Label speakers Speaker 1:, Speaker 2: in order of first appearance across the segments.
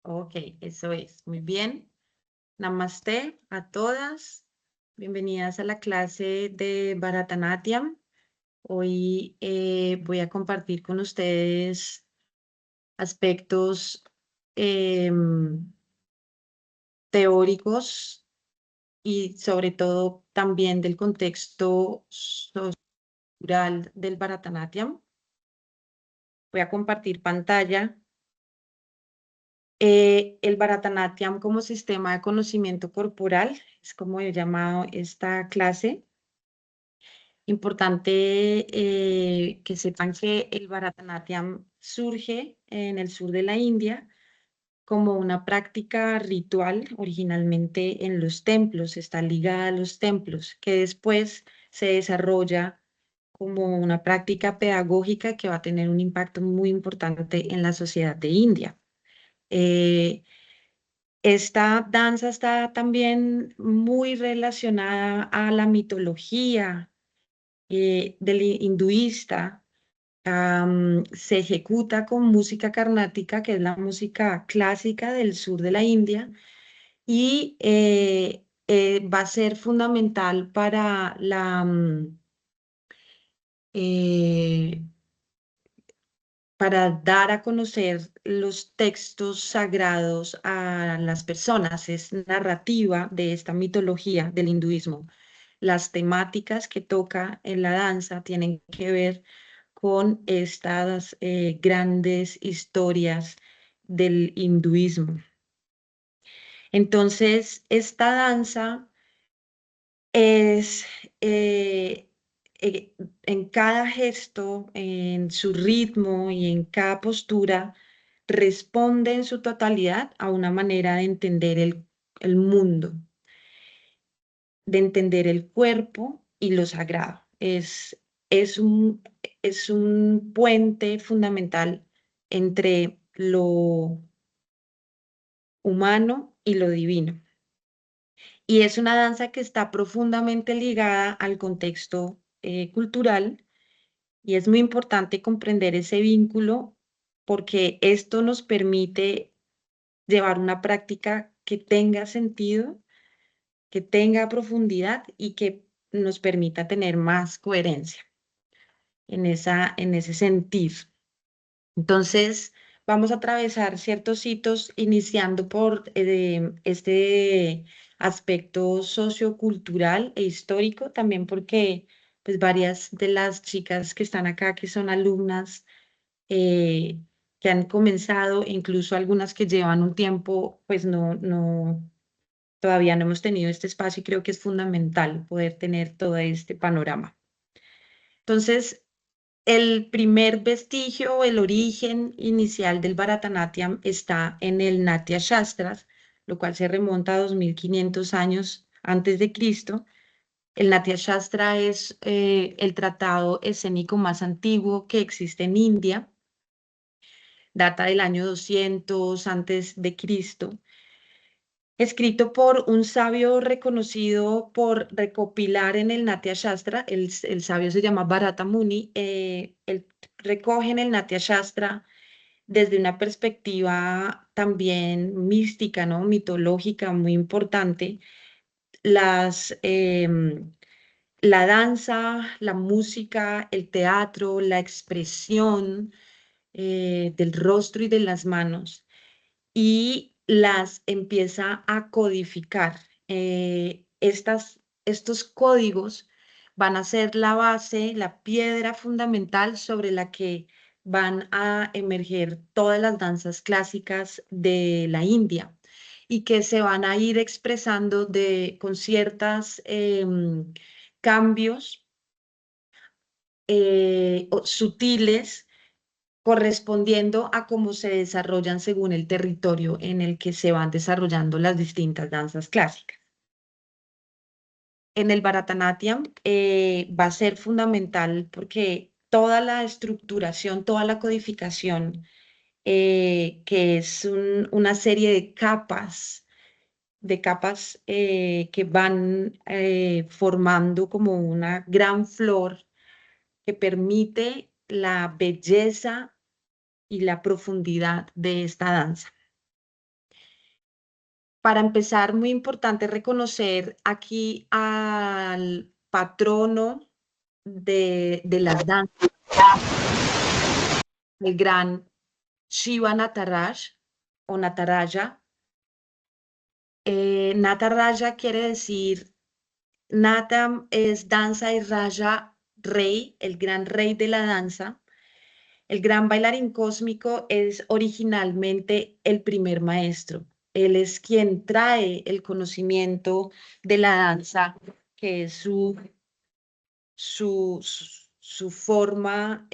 Speaker 1: Ok, eso es. Muy bien. Namaste a todas. Bienvenidas a la clase de Bharatanatyam. Hoy voy a compartir con ustedes aspectos em, teóricos y sobre todo también del contexto social del Bharatanatyam. Voy a compartir pantalla. El Bharatanatyam como sistema de conocimiento corporal, es como he llamado esta clase. Importante que sepan que el Bharatanatyam surge en el sur de la India como una práctica ritual originalmente en los templos, está ligada a los templos, que después se desarrolla como una práctica pedagógica que va a tener un impacto muy importante en la sociedad de India. Eh, Esta danza está también muy relacionada a la mitología del hinduista. Se ejecuta con música carnática, que es la música clásica del sur de la India, y va a ser fundamental para eh, para dar a conocer los textos sagrados a las personas. Es narrativa de esta mitología del hinduismo. Las temáticas que toca en la danza tienen que ver con estas grandes historias del hinduismo. Entonces, esta danza es eh, en cada gesto, en su ritmo y en cada postura, responde en su totalidad a una manera de entender el mundo, de entender el cuerpo y lo sagrado. Es un, es un puente fundamental entre lo humano y lo divino. Y es una danza que está profundamente ligada al contexto cultural y es muy importante comprender ese vínculo porque esto nos permite llevar una práctica que tenga sentido, que tenga profundidad y que nos permita tener más coherencia en ese sentido. Entonces, vamos a atravesar ciertos hitos iniciando por este aspecto sociocultural e histórico, también porque pues varias de las chicas que están acá, que son alumnas, eh, que han comenzado, incluso algunas que llevan un tiempo, pues todavía no hemos tenido este espacio y creo que es fundamental poder tener todo este panorama. Entonces, el primer vestigio o el origen inicial del Bharatanatyam está en el Natya Shastras, lo cual se remonta a 2500 años antes de Cristo. El Natya Shastra es el tratado escénico más antiguo que existe en India, data del año 200 antes de Cristo, escrito por un sabio reconocido por recopilar en el Natya Shastra. El sabio se llama Bharata Muni. Él recoge en el Natya Shastra desde una perspectiva también mística, ¿no? Mitológica, muy importante, la danza, la música, el teatro, la expresión del rostro y de las manos, y las empieza a codificar. Estos códigos van a ser la base, la piedra fundamental sobre la que van a emerger todas las danzas clásicas de la India y que se van a ir expresando con ciertos cambios sutiles correspondiendo a cómo se desarrollan según el territorio en el que se van desarrollando las distintas danzas clásicas. En el Bharatanatyam va a ser fundamental porque toda la estructuración, toda la codificación, que es una serie de capas que van formando como una gran flor que permite la belleza y la profundidad de esta danza. Para empezar, muy importante reconocer aquí al patrono de las danzas, el gran Shiva Nataraj o Nataraja. Nataraja quiere decir, Nata es danza y Raja rey, el gran rey de la danza. El gran bailarín cósmico es originalmente el primer maestro. Él es quien trae el conocimiento de la danza, que es su forma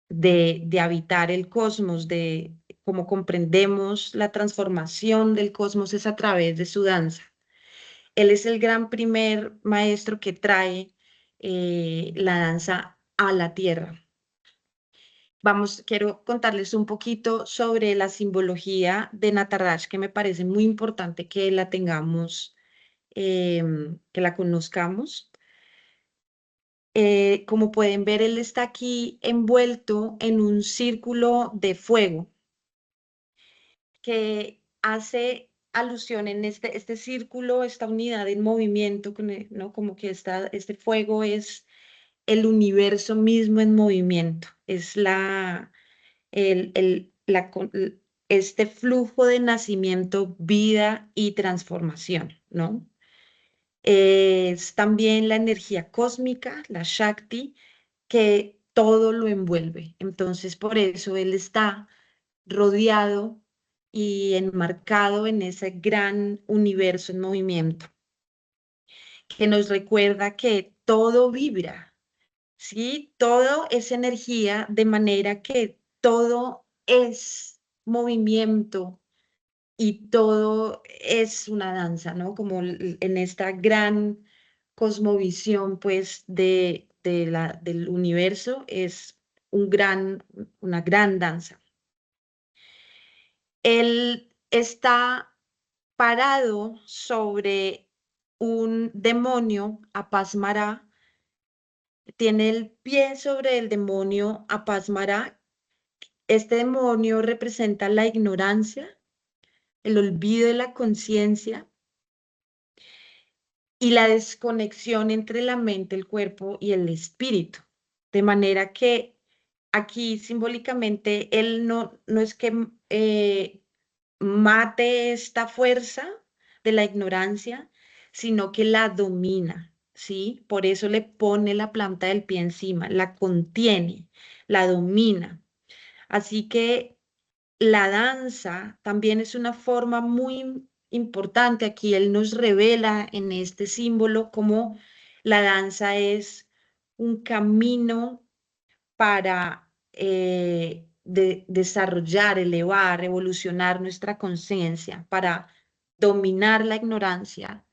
Speaker 1: de habitar el cosmos, de cómo comprendemos la transformación del cosmos es a través de su danza. Él es el gran primer maestro que trae la danza a la tierra. Quiero contarles un poquito sobre la simbología de Nataraj, que me parece muy importante que la tengamos, que la conozcamos. Como pueden ver, él está aquí envuelto en un círculo de fuego que hace alusión en este círculo, esta unidad en movimiento, ¿no? Como que este fuego es el universo mismo en movimiento, es el, el- la con- este flujo de nacimiento, vida y transformación, ¿no? Es también la energía cósmica, la Shakti, que todo lo envuelve. Entonces, por eso él está rodeado y enmarcado en ese gran universo en movimiento, que nos recuerda que todo vibra, ¿sí? Todo es energía, de manera que todo es movimiento y todo es una danza, ¿no? Como en esta gran cosmovisión, pues, del universo, es una gran danza. Él está parado sobre un demonio, Apasmara, tiene el pie sobre el demonio Apasmara. Este demonio representa la ignorancia, el olvido de la conciencia y la desconexión entre la mente, el cuerpo y el espíritu. De manera que aquí simbólicamente él no es que mate esta fuerza de la ignorancia, sino que la domina, ¿sí? Por eso le pone la planta del pie encima, la contiene, la domina. Así que la danza también es una forma muy importante. Aquí él nos revela en este símbolo cómo la danza es un camino para desarrollar, elevar, evolucionar nuestra conciencia, para dominar la ignorancia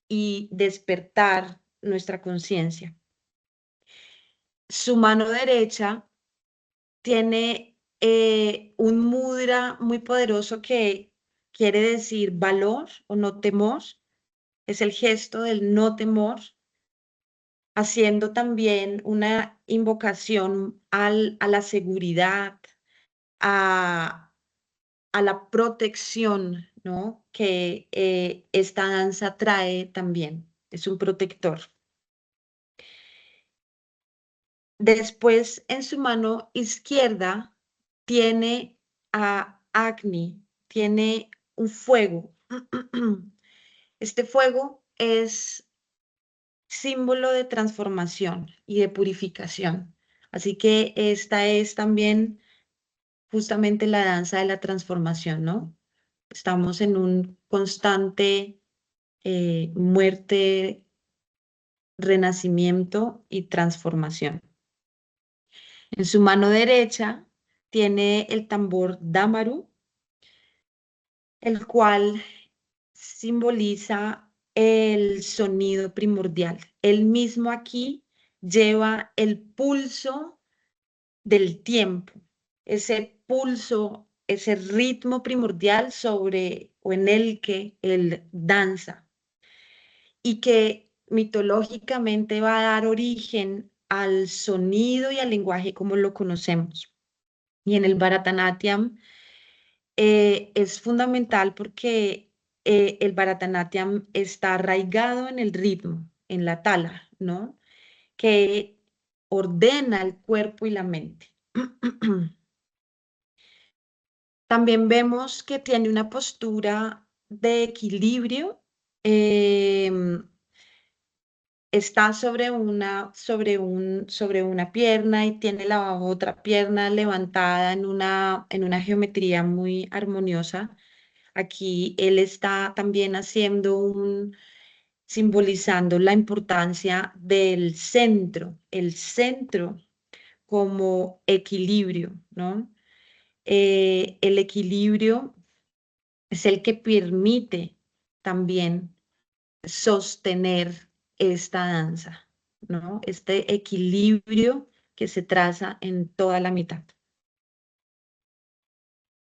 Speaker 1: y despertar nuestra conciencia. Su mano derecha tiene un mudra muy poderoso que quiere decir valor o no temor. Es el gesto del no temor, haciendo también una invocación a la seguridad, a, a la protección, ¿no? Que esta danza trae también. Es un protector. Después, en su mano izquierda, tiene a Agni, tiene un fuego. Este fuego es símbolo de transformación y de purificación. Así que esta es también justamente la danza de la transformación, ¿no? Estamos en un constante muerte, renacimiento y transformación. En su mano derecha tiene el tambor Damaru, el cual simboliza el sonido primordial. Él mismo aquí lleva el pulso del tiempo, ese pulso, ese ritmo primordial sobre o en el que él danza y que mitológicamente va a dar origen al sonido y al lenguaje como lo conocemos. Y en el Bharatanatyam es fundamental porque el Bharatanatyam está arraigado en el ritmo, en la tala, ¿no? Que ordena el cuerpo y la mente. También vemos que tiene una postura de equilibrio. em, Está sobre una pierna y tiene la otra pierna levantada en una geometría muy armoniosa. Aquí él está también simbolizando la importancia del centro, el centro como equilibrio, ¿no? El equilibrio es el que permite también sostener esta danza, ¿no? Este equilibrio que se traza en toda la mitad.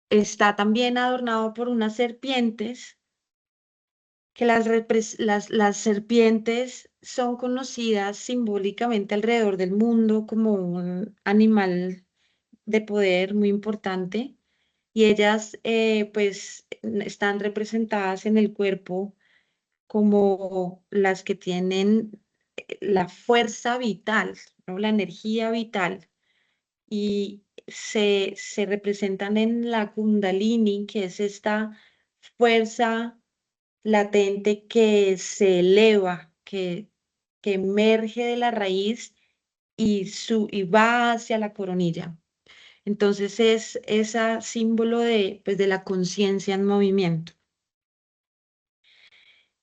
Speaker 1: Está también adornado por unas serpientes, que las serpientes son conocidas simbólicamente alrededor del mundo como un animal de poder muy importante, y ellas pues están representadas en el cuerpo como las que tienen la fuerza vital, ¿no? La energía vital, y se representan en la Kundalini, que es esta fuerza latente que se eleva, que emerge de la raíz y va hacia la coronilla. Entonces es ese símbolo pues, de la conciencia en movimiento.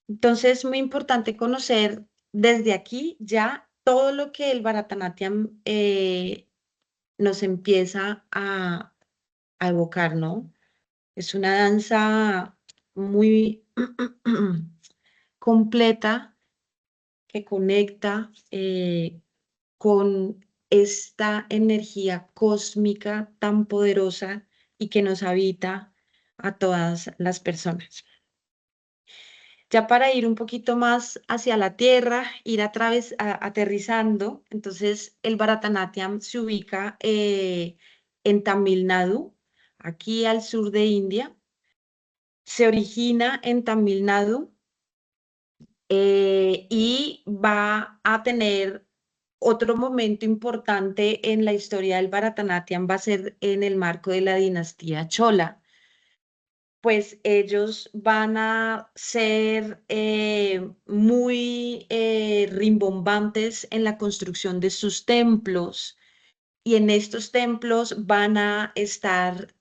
Speaker 1: Entonces es muy importante conocer desde aquí ya todo lo que el Bharatanatyam nos empieza a evocar, ¿no? Es una danza muy completa que conecta con esta energía cósmica tan poderosa y que nos habita a todas las personas. Ya para ir un poquito más hacia la tierra, ir aterrizando, entonces el Bharatanatyam se ubica en Tamil Nadu, aquí al sur de India. Se origina en Tamil Nadu y va a tener otro momento importante en la historia del Bharatanatyam, va a ser en el marco de la dinastía Chola. Pues ellos van a ser muy rimbombantes en la construcción de sus templos, y en estos templos van a estar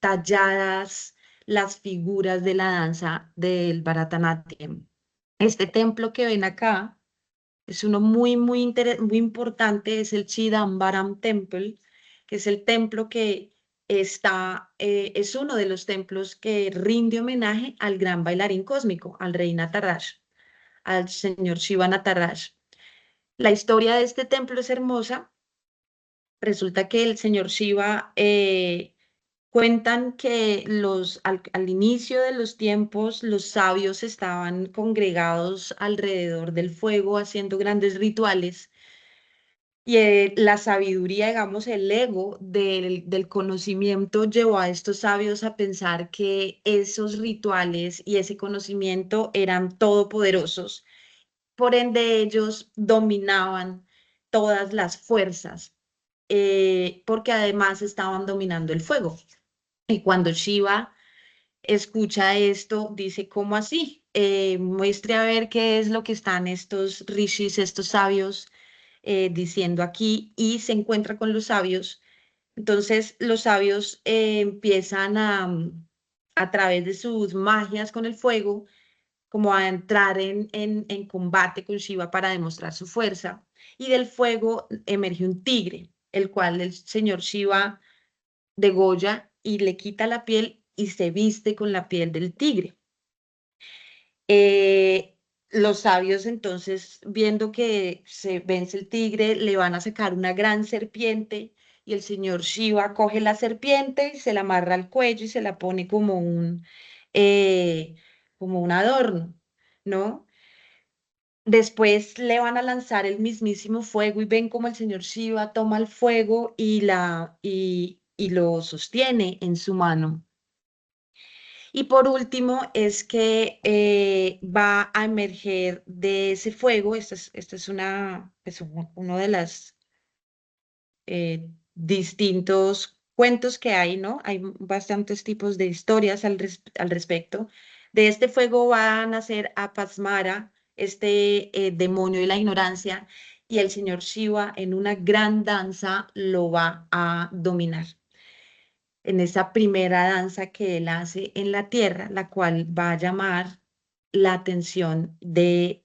Speaker 1: talladas las figuras de la danza del Bharatanatyam. Este templo que ven acá es uno muy importante, es el Chidambaram Temple, que es el templo que es uno de los templos que rinde homenaje al gran bailarín cósmico, al rey Nataraj, al señor Shiva Nataraj. La historia de este templo es hermosa. Resulta que el señor Shiva, cuentan que al inicio de los tiempos, los sabios estaban congregados alrededor del fuego haciendo grandes rituales, y la sabiduría, digamos, el ego del conocimiento llevó a estos sabios a pensar que esos rituales y ese conocimiento eran todopoderosos. Por ende, ellos dominaban todas las fuerzas, porque además estaban dominando el fuego. Y cuando Shiva escucha esto, dice, ¿cómo así? Muestre a ver qué es lo que están estos rishis, estos sabios, diciendo aquí, y se encuentra con los sabios. Entonces los sabios empiezan a través de sus magias con el fuego, como a entrar en combate con Shiva para demostrar su fuerza. Y del fuego emerge un tigre, el cual el señor Shiva degolla y le quita la piel y se viste con la piel del tigre. Los sabios entonces, viendo que se vence el tigre, le van a sacar una gran serpiente, y el señor Shiva coge la serpiente y se la amarra al cuello y se la pone eh, como un adorno, ¿no? Después le van a lanzar el mismísimo fuego y ven como el señor Shiva toma el fuego y lo sostiene en su mano. Y por último es que va a emerger de ese fuego, esta es una, pues, uno de los distintos cuentos que hay, ¿no? Hay bastantes tipos de historias al respecto. De este fuego va a nacer Apasmara, este demonio de la ignorancia, y el señor Shiva en una gran danza lo va a dominar en esa primera danza que él hace en la tierra, la cual va a llamar la atención de,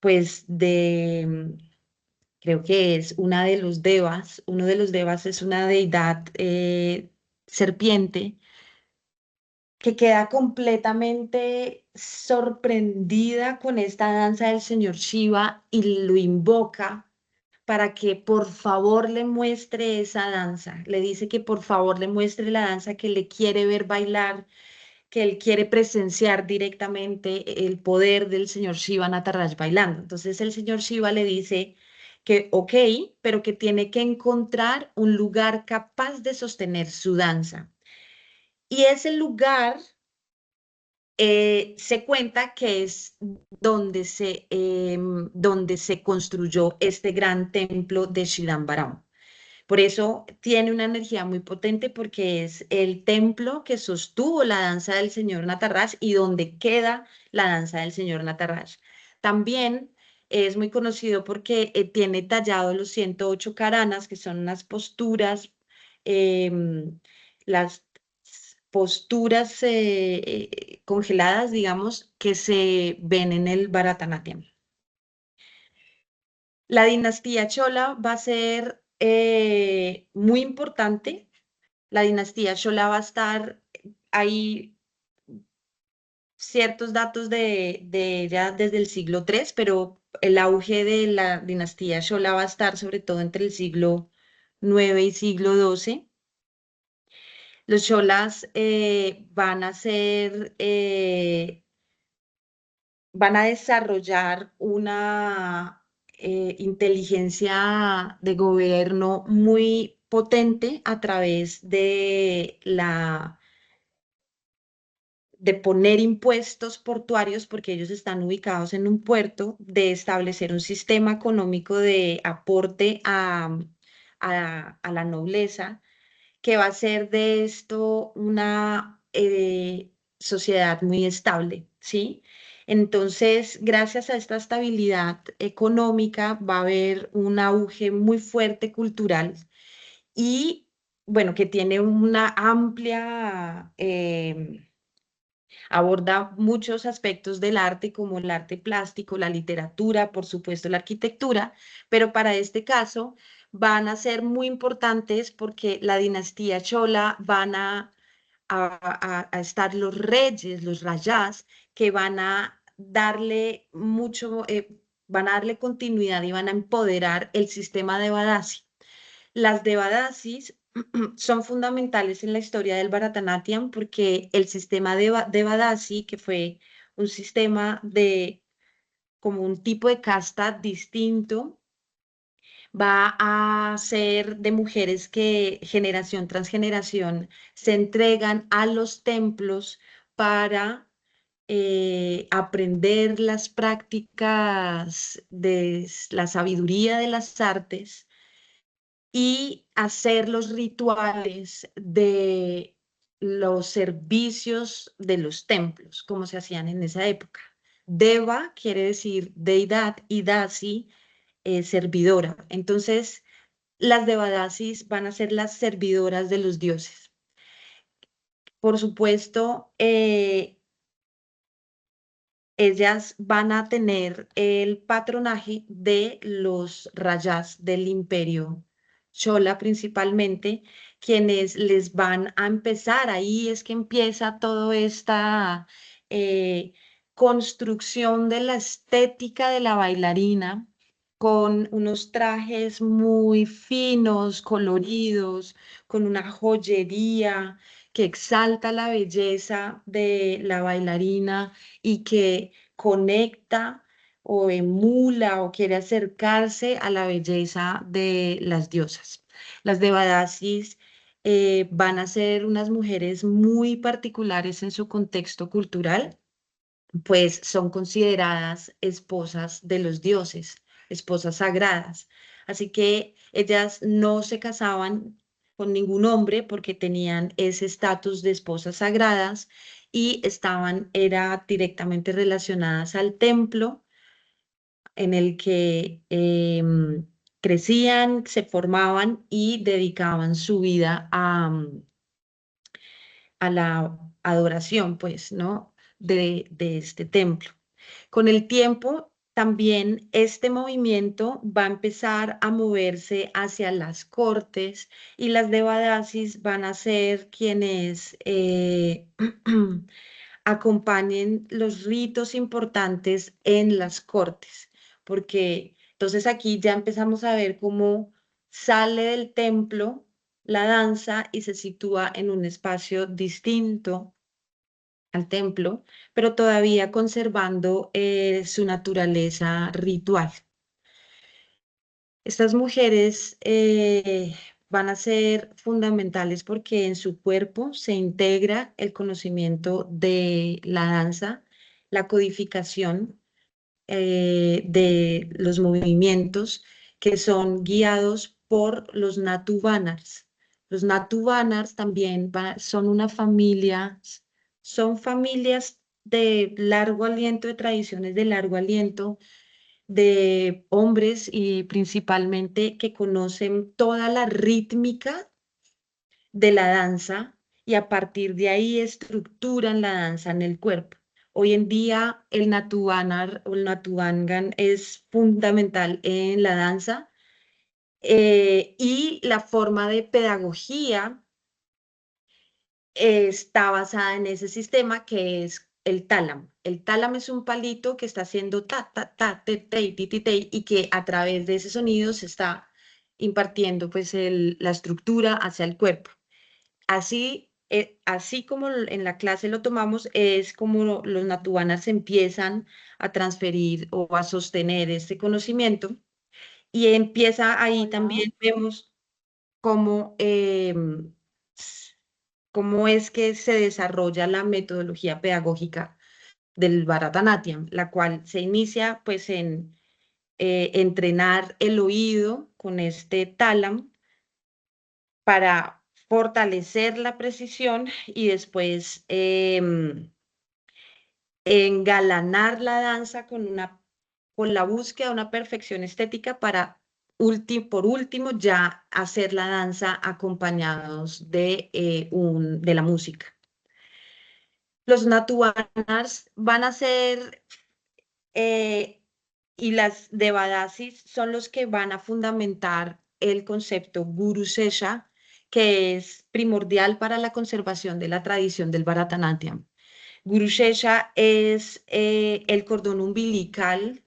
Speaker 1: pues, creo que es una de los devas, uno de los devas es una deidad serpiente que queda completamente sorprendida con esta danza del señor Shiva y lo invoca para que por favor le muestre esa danza. Le dice que por favor le muestre la danza que le quiere ver bailar, que él quiere presenciar directamente el poder del señor Shiva Nataraj bailando. Entonces el señor Shiva le dice que ok, pero que tiene que encontrar un lugar capaz de sostener su danza. Y ese lugar se cuenta que es donde se construyó este gran templo de Shidambaram. Por eso tiene una energía muy potente porque es el templo que sostuvo la danza del señor Nataraj y donde queda la danza del señor Nataraj. También es muy conocido porque tiene tallado los 108 karanas, que son unas posturas, las posturas congeladas, digamos, que se ven en el Bharatanatyam. La dinastía Chola va a ser muy importante. La dinastía Chola va a estar, hay ciertos datos de ella desde el siglo III, pero el auge de la dinastía Chola va a estar sobre todo entre el siglo IX y siglo XII. Los Cholas van a desarrollar una inteligencia de gobierno muy potente a través de poner impuestos portuarios, porque ellos están ubicados en un puerto, de establecer un sistema económico de aporte a la nobleza, que va a hacer de esto una sociedad muy estable, ¿sí? Entonces, gracias a esta estabilidad económica, va a haber un auge muy fuerte cultural y, bueno, que tiene una amplia, aborda muchos aspectos del arte, como el arte plástico, la literatura, por supuesto, la arquitectura, pero para este caso van a ser muy importantes porque la dinastía Chola a estar los reyes, los rayás, que van a darle van a darle continuidad y van a empoderar el sistema de Badasi. Las Devadasis son fundamentales en la historia del Bharatanatyam porque el sistema de Devadasi, que fue un sistema de como un tipo de casta distinto, va a ser de mujeres que generación tras generación se entregan a los templos para aprender las prácticas de la sabiduría de las artes y hacer los rituales de los servicios de los templos, como se hacían en esa época. Deva quiere decir deidad y dasi, servidora. Entonces, las devadasis van a ser las servidoras de los dioses. Por supuesto, ellas van a tener el patronaje de los rayas del imperio Chola principalmente, quienes les van a empezar, ahí es que empieza toda esta eh, construcción de la estética de la bailarina, con unos trajes muy finos, coloridos, con una joyería que exalta la belleza de la bailarina y que conecta o emula o quiere acercarse a la belleza de las diosas. Las Devadasis van a ser unas mujeres muy particulares en su contexto cultural, pues son consideradas esposas de los dioses, esposas sagradas. Así que ellas no se casaban con ningún hombre porque tenían ese estatus de esposas sagradas y era directamente relacionadas al templo en el que crecían, se formaban y dedicaban su vida a la adoración, pues, ¿no? De este templo. Con el tiempo, también este movimiento va a empezar a moverse hacia las cortes y las devadasis van a ser quienes acompañen los ritos importantes en las cortes, porque entonces aquí ya empezamos a ver cómo sale del templo la danza y se sitúa en un espacio distinto al templo, pero todavía conservando su naturaleza ritual. Estas mujeres van a ser fundamentales porque en su cuerpo se integra el conocimiento de la danza, la codificación de los movimientos que son guiados por los Natubanars. Los Natubanars también son una familia, son familias de largo aliento, de tradiciones de largo aliento, de hombres y principalmente que conocen toda la rítmica de la danza y a partir de ahí estructuran la danza en el cuerpo. Hoy en día el Natubanar o el Natubangan es fundamental en la danza y la forma de pedagogía está basada en ese sistema que es el tálamo. El tálamo es un palito que está haciendo ta, ta, ta, te, te, ti, ti, te, y que a través de ese sonido se está impartiendo pues la estructura hacia el cuerpo. Así como en la clase lo tomamos, es como los natubanas empiezan a transferir o a sostener este conocimiento y empieza ahí
Speaker 2: Hola.
Speaker 1: también vemos cómo, cómo es que se desarrolla la metodología pedagógica del Bharatanatyam, la cual se inicia pues en entrenar el oído con este tálamo para fortalecer la precisión y después engalanar la danza con la búsqueda de una perfección estética para por último ya hacer la danza acompañados de la música. Los Natubanas van a ser eh, y las Devadasis son los que van a fundamentar el concepto Guru Sesha, que es primordial para la conservación de la tradición del Bharatanatyam. Guru Shesha es el cordón umbilical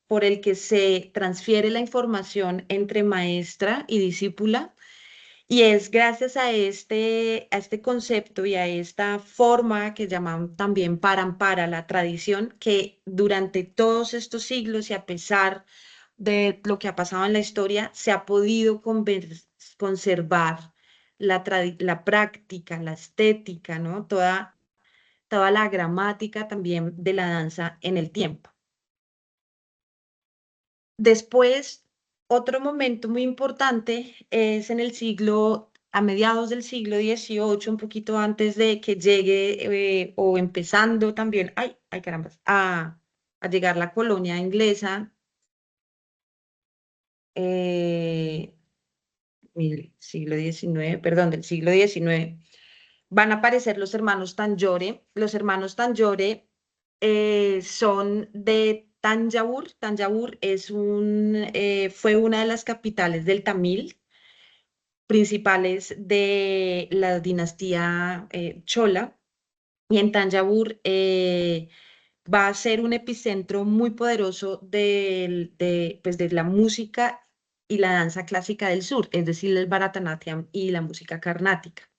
Speaker 1: por el que se transfiere la información entre maestra y discípula. Y es gracias a este concepto y a esta forma que llaman también parampara, la tradición, que durante todos estos siglos y a pesar de lo que ha pasado en la historia, se ha podido conservar la práctica, la estética, ¿no? Toda la gramática también de la danza en el tiempo. Después, otro momento muy importante es a mediados del siglo XVIII, un poquito antes de que llegue o empezando también, ay carambas, a llegar la colonia inglesa, eh, siglo XIX, perdón, del siglo XIX, van a aparecer los hermanos Tanjore. Los hermanos Tanjore son de Tanjavur. Tanjavur fue una de las capitales del Tamil, principales de la dinastía Chola. Y en Tanjavur va a ser un epicentro muy poderoso pues, de la música y la danza clásica del sur, es decir, el Bharatanatyam y la música carnática.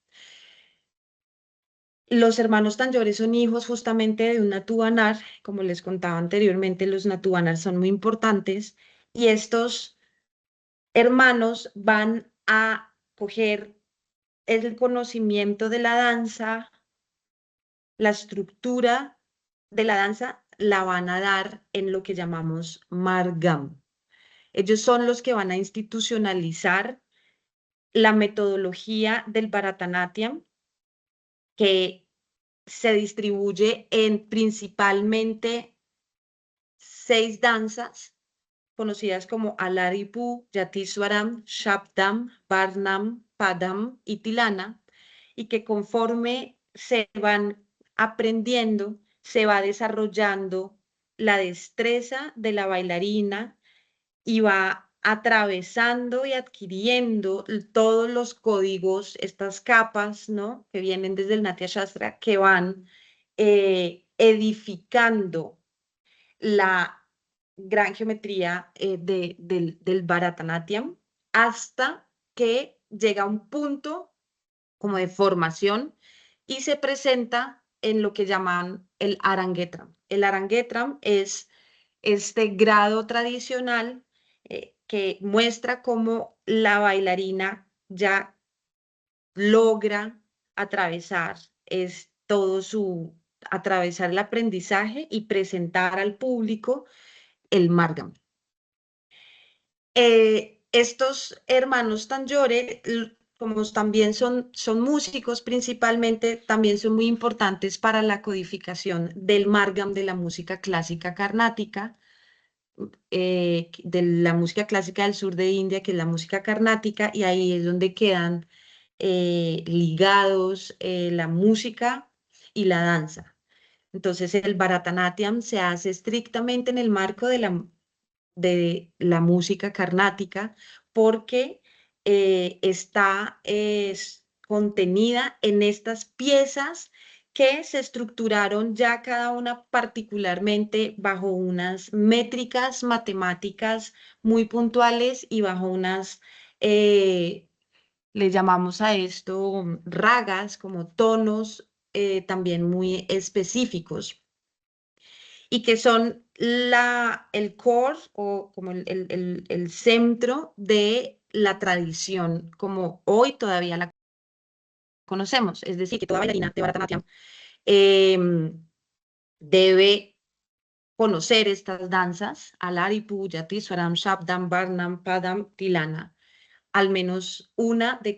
Speaker 1: Los hermanos Tanyores son hijos justamente de un Natubanar, como les contaba anteriormente, los Natubanar son muy importantes y estos hermanos van a coger el conocimiento de la danza, la estructura de la danza, la van a dar en lo que llamamos Margam. Ellos son los que van a institucionalizar la metodología del Bharatanatyam, que se distribuye en principalmente 6 danzas conocidas como Alaripu, Yatiswaram, Shabdam, Varnam, Padam y Tilana, y que conforme se van aprendiendo, se va desarrollando la destreza de la bailarina y va atravesando y adquiriendo todos los códigos, estas capas, ¿no? Que vienen desde el Natya Shastra, que van edificando la gran geometría del Bharatanatyam hasta que llega a un punto como de formación y se presenta en lo que llaman el Arangetram. El Arangetram es este grado tradicional que muestra cómo la bailarina ya logra atravesar atravesar el aprendizaje y presentar al público el Margam. Estos hermanos Tanjore, como también son músicos principalmente, también son muy importantes para la codificación del Margam de la música clásica carnática, de la música clásica del sur de India, que es la música carnática, y ahí es donde quedan ligados la música y la danza. Entonces el Bharatanatyam se hace estrictamente en el marco de la música carnática porque está contenida en estas piezas que se estructuraron ya cada una particularmente bajo unas métricas matemáticas muy puntuales y bajo le llamamos a esto ragas, como tonos también muy específicos y que son el core o como el centro de la tradición, como hoy todavía la conocemos. Es decir, que toda bailarina de Bharatanatyam em, debe conocer estas danzas, Alaripu, Yatiswaram, Shabdam, Varnam, Padam, Tilana, al menos una de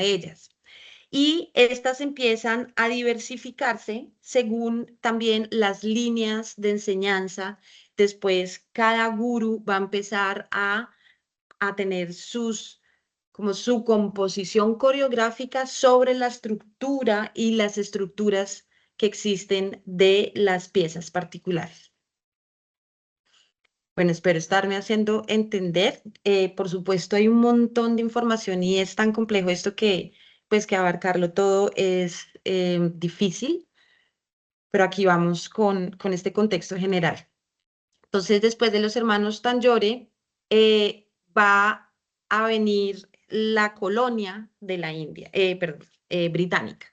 Speaker 1: ellas. Y estas empiezan a diversificarse según también las líneas de enseñanza. Después, cada gurú va a empezar a tener como su composición coreográfica sobre la estructura y las estructuras que existen de las piezas particulares. Bueno, espero estarme haciendo entender. Por supuesto, hay un montón de información y es tan complejo esto pues, que abarcarlo todo es difícil, pero aquí vamos con este contexto general. Entonces, después de los hermanos Tanjore, va a venir la colonia de la India, perdón, británica,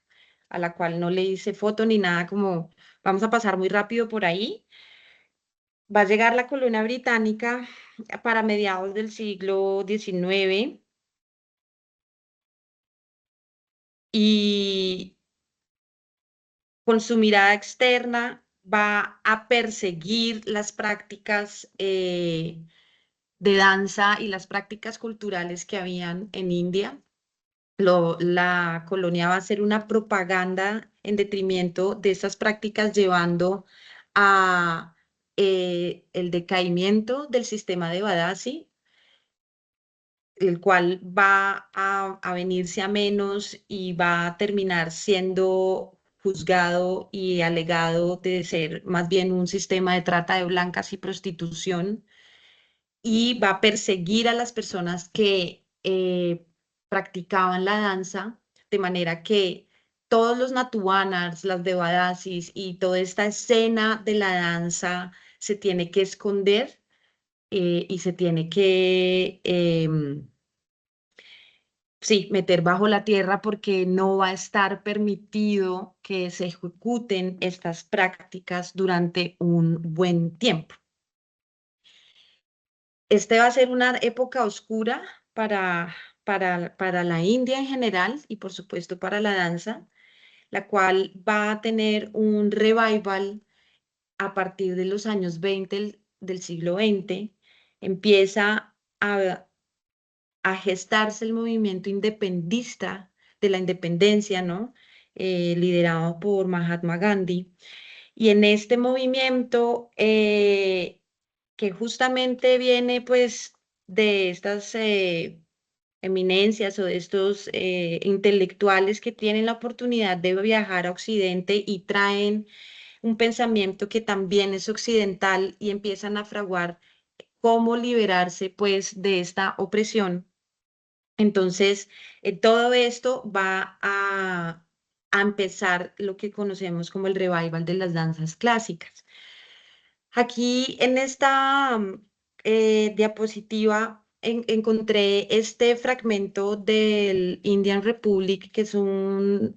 Speaker 1: a la cual no le hice foto ni nada, como vamos a pasar muy rápido por ahí. Va a llegar la colonia británica para mediados del siglo XIX y con su mirada externa va a perseguir las prácticas de danza y las prácticas culturales que habían en India. La colonia va a hacer una propaganda en detrimento de estas prácticas, llevando a el decaimiento del sistema de Badasi, el cual va a venirse a menos y va a terminar siendo juzgado y alegado de ser más bien un sistema de trata de blancas y prostitución, y va a perseguir a las personas que practicaban la danza, de manera que todos los Natuanas, las Devadasis y toda esta escena de la danza se tiene que esconder y se tiene que sí, meter bajo la tierra porque no va a estar permitido que se ejecuten estas prácticas durante un buen tiempo. Este va a ser una época oscura para para la India en general y por supuesto para la danza, la cual va a tener un revival a partir de los años 20 del siglo XX. Empieza a gestarse el movimiento independista de la independencia, ¿no? Liderado por Mahatma Gandhi. Y en este movimiento, que justamente viene pues de estas eminencias o de estos intelectuales que tienen la oportunidad de viajar a Occidente y traen un pensamiento que también es occidental y empiezan a fraguar cómo liberarse pues de esta opresión. Entonces, todo esto va a empezar lo que conocemos como el revival de las danzas clásicas. Aquí en esta diapositiva encontré este fragmento del Indian Republic, que es un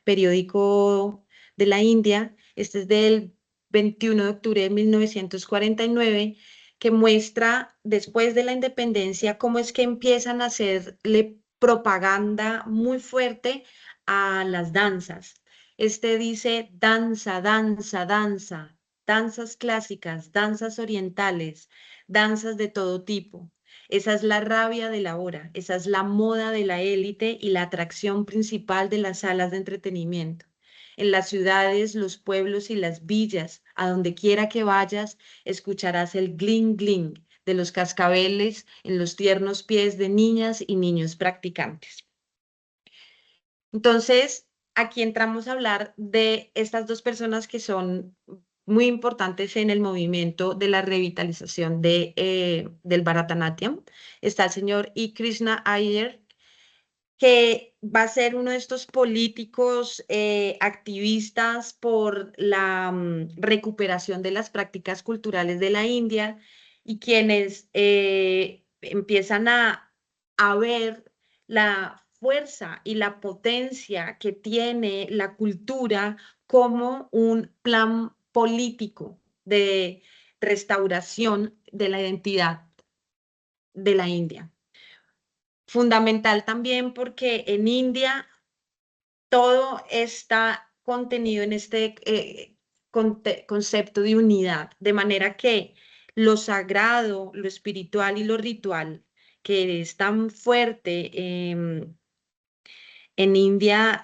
Speaker 1: periódico de la India. Este es del 21 de octubre de 1949, que muestra después de la independencia cómo es que empiezan a hacerle propaganda muy fuerte a las danzas. Este dice danza, danza, danza, danzas clásicas, danzas orientales, danzas de todo tipo. Esa es la rabia de la hora, esa es la moda de la élite y la atracción principal de las salas de entretenimiento. En las ciudades, los pueblos y las villas, a donde quiera que vayas, escucharás el gling gling de los cascabeles en los tiernos pies de niñas y niños practicantes. Entonces, aquí entramos a hablar de estas dos personas que son muy importantes en el movimiento de la revitalización del Bharatanatyam. Está el señor I. Krishna Iyer, que va a ser uno de estos políticos activistas por la recuperación de las prácticas culturales de la India y quienes empiezan a ver la fuerza y la potencia que tiene la cultura como un plan político de restauración de la identidad de la India. Fundamental también porque en India todo está contenido en este concepto de unidad, de manera que lo sagrado, lo espiritual y lo ritual, que es tan fuerte en India,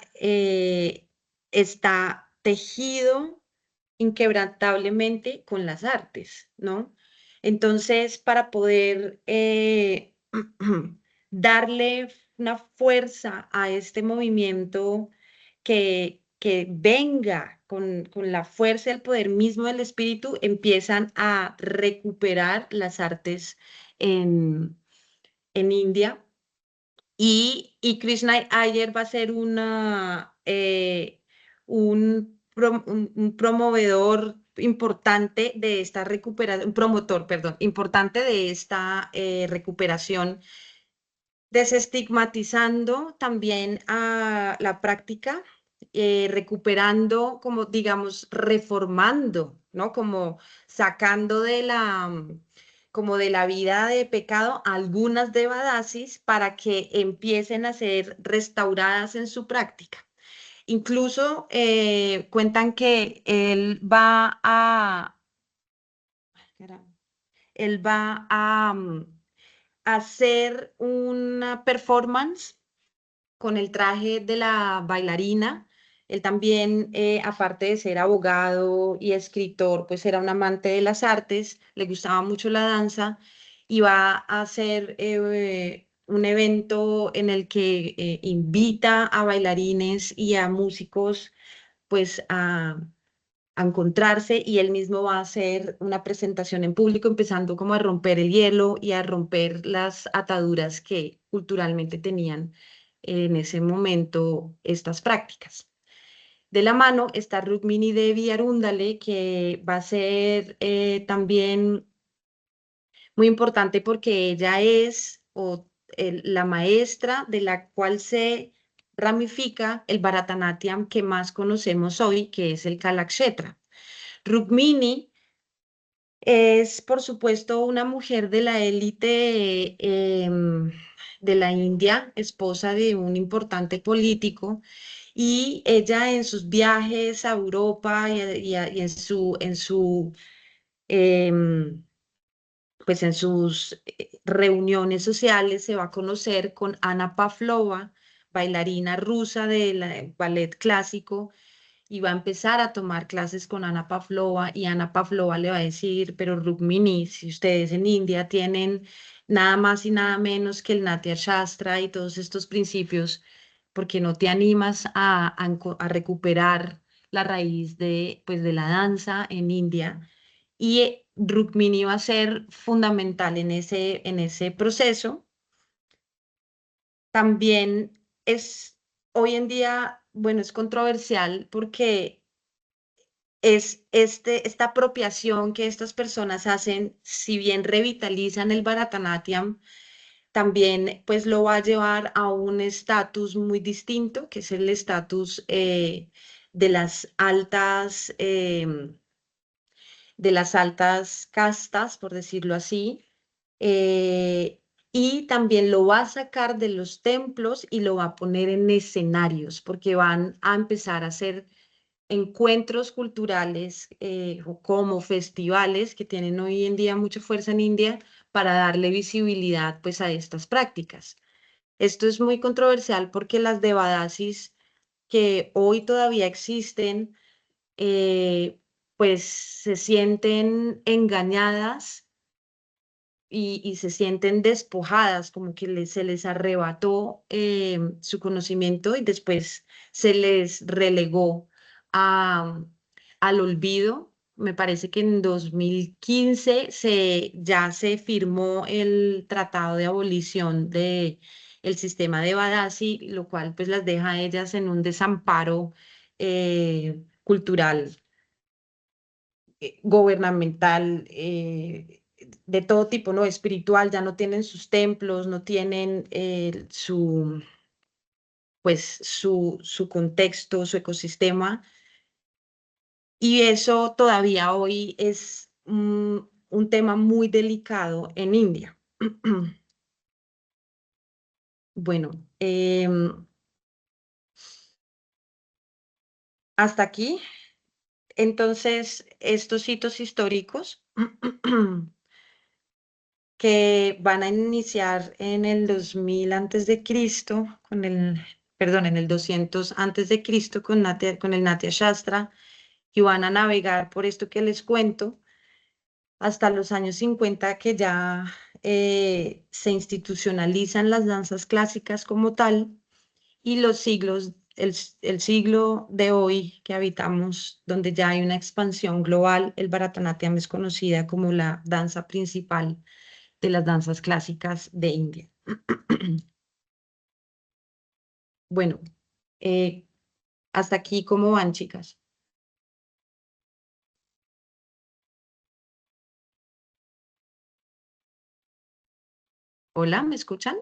Speaker 1: está tejido inquebrantablemente con las artes, ¿no? Entonces, para poder darle una fuerza a este movimiento que venga con la fuerza y el poder mismo del espíritu, empiezan a recuperar las artes en India. Y Krishna Iyer va a ser un promovedor importante de esta recuperación, un promotor, perdón, importante de esta recuperación, desestigmatizando también a la práctica, recuperando, como digamos, reformando, ¿no? Como sacando como de la vida de pecado algunas devadasis para que empiecen a ser restauradas en su práctica. Incluso cuentan que él va a hacer una performance con el traje de la bailarina. Él también, aparte de ser abogado y escritor, pues era un amante de las artes, le gustaba mucho la danza y va a hacer un evento en el que invita a bailarines y a músicos pues a encontrarse y él mismo va a hacer una presentación en público, empezando como a romper el hielo y a romper las ataduras que culturalmente tenían en ese momento estas prácticas. De la mano está Rukmini Devi Arundale, que va a ser también muy importante porque ella es la maestra de la cual se ramifica el Bharatanatyam que más conocemos hoy, que es el Kalakshetra. Rukmini es, por supuesto, una mujer de la élite de la India, esposa de un importante político, y ella en sus viajes a Europa y em, pues en sus reuniones sociales se va a conocer con Ana Pavlova, bailarina rusa del ballet clásico, y va a empezar a tomar clases con Ana Pavlova y Ana Pavlova le va a decir, pero Rukmini, si ustedes en India tienen nada más y nada menos que el Natya Shastra y todos estos principios, ¿por qué no te animas a recuperar la raíz de, pues, de la danza en India? Y Rukmini va a ser fundamental en ese proceso. También es hoy en día, bueno, es controversial porque es esta apropiación que estas personas hacen, si bien revitalizan el Bharatanatyam, también pues lo va a llevar a un estatus muy distinto, que es el estatus de las de las altas castas, por decirlo así, y también lo va a sacar de los templos y lo va a poner en escenarios, porque van a empezar a hacer encuentros culturales o como festivales que tienen hoy en día mucha fuerza en India para darle visibilidad pues a estas prácticas. Esto es muy controversial porque las devadasis que hoy todavía existen eh, pues se sienten engañadas y se sienten despojadas, como que se les arrebató su conocimiento y después se les relegó a, al olvido. Me parece que en 2015 ya se firmó el tratado de abolición de el sistema de Badazi, lo cual pues las deja a ellas en un desamparo cultural, gubernamental, de todo tipo, ¿no? Espiritual, ya no tienen sus templos, no tienen pues, su contexto, su ecosistema, y eso todavía hoy es un tema muy delicado en India. Bueno, hasta aquí. Entonces, estos hitos históricos que van a iniciar en el 2000 antes de Cristo, perdón, en el 200 antes de Cristo con el Natya Shastra, y van a navegar por esto que les cuento hasta los años 50 que ya se institucionalizan las danzas clásicas como tal y los siglos, el siglo de hoy que habitamos, donde ya hay una expansión global, el Bharatanatyam es conocida como la danza principal de las danzas clásicas de India. Bueno, eh, hasta aquí, ¿cómo van, chicas? Hola, ¿me escuchan?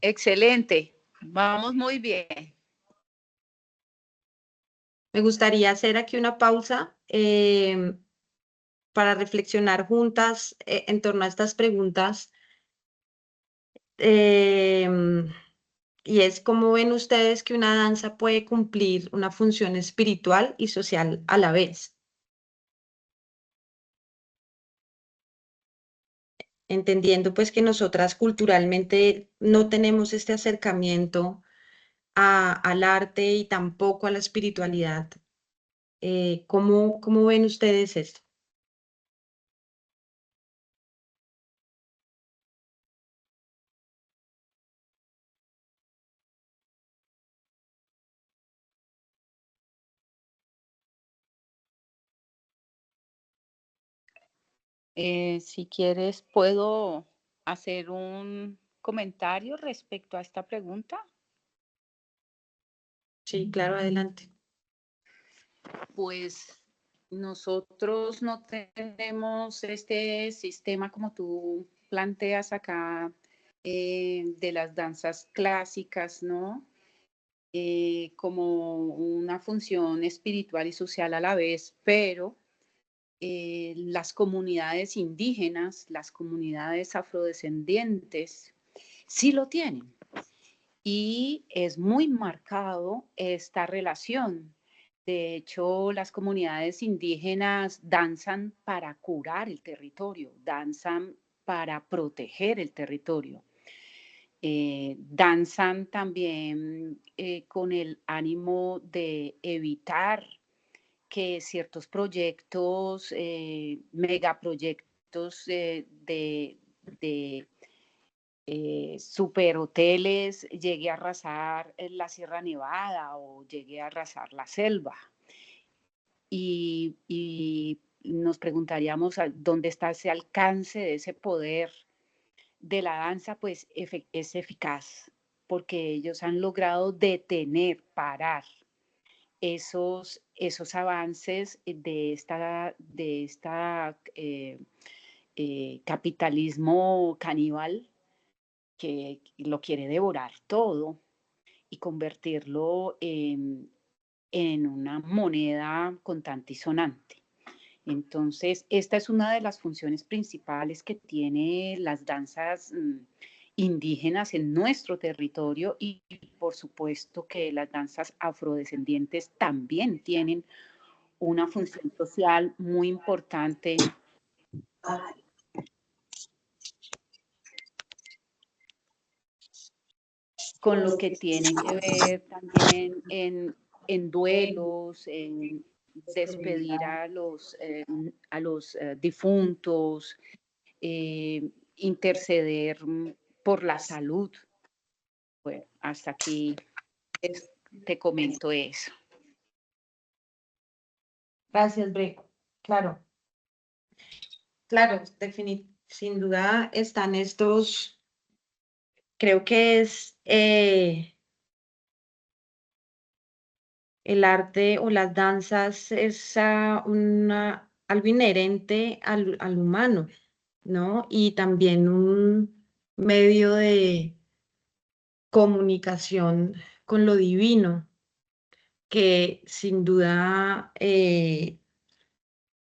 Speaker 2: Excelente, vamos muy bien.
Speaker 1: Me gustaría hacer aquí una pausa para reflexionar juntas en torno a estas preguntas. em, y es cómo ven ustedes que una danza puede cumplir una función espiritual y social a la vez, entendiendo pues que nosotras culturalmente no tenemos este acercamiento al arte y tampoco a la espiritualidad. ¿Cómo ven ustedes esto?
Speaker 2: Si quieres, puedo hacer un comentario respecto a esta pregunta.
Speaker 1: Sí, claro, adelante.
Speaker 2: Pues nosotros no tenemos este sistema como tú planteas acá de las danzas clásicas, ¿no? Como una función espiritual y social a la vez, pero las comunidades indígenas, las comunidades afrodescendientes, sí lo tienen. Y es muy marcado esta relación. De hecho, las comunidades indígenas danzan para curar el territorio, danzan para proteger el territorio. Danzan también con el ánimo de evitar que ciertos proyectos, megaproyectos de superhoteles llegue a arrasar la Sierra Nevada o llegue a arrasar la selva. Y nos preguntaríamos dónde está ese alcance de ese poder de la danza, pues es eficaz, porque ellos han logrado detener, parar esos avances de esta capitalismo caníbal que lo quiere devorar todo y convertirlo en una moneda contante y sonante. Entonces, esta es una de las funciones principales que tienen las danzas indígenas en nuestro territorio y por supuesto que las danzas afrodescendientes también tienen una función social muy importante con lo que tiene que ver también en duelos, en despedir a los difuntos, interceder por la salud. Bueno, hasta aquí te comento eso.
Speaker 1: Gracias, Bre. Claro, claro, sin duda están estos, creo que es el arte o las danzas es algo inherente al humano, ¿no? Y también un medio de comunicación con lo divino, que sin duda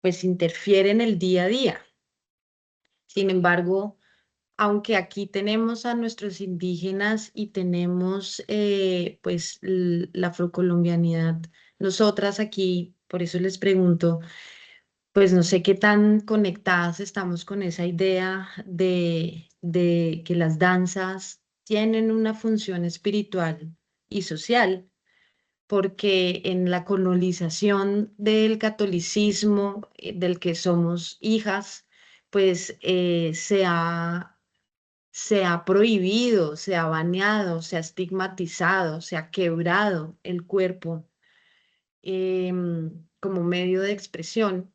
Speaker 1: pues interfiere en el día a día. Sin embargo, aunque aquí tenemos a nuestros indígenas y tenemos pues la afrocolombianidad, nosotras aquí, por eso les pregunto, pues no sé qué tan conectadas estamos con esa idea de que las danzas tienen una función espiritual y social, porque en la colonización del catolicismo, del que somos hijas, pues se ha prohibido, se ha baneado, se ha estigmatizado, se ha quebrado el cuerpo como medio de expresión.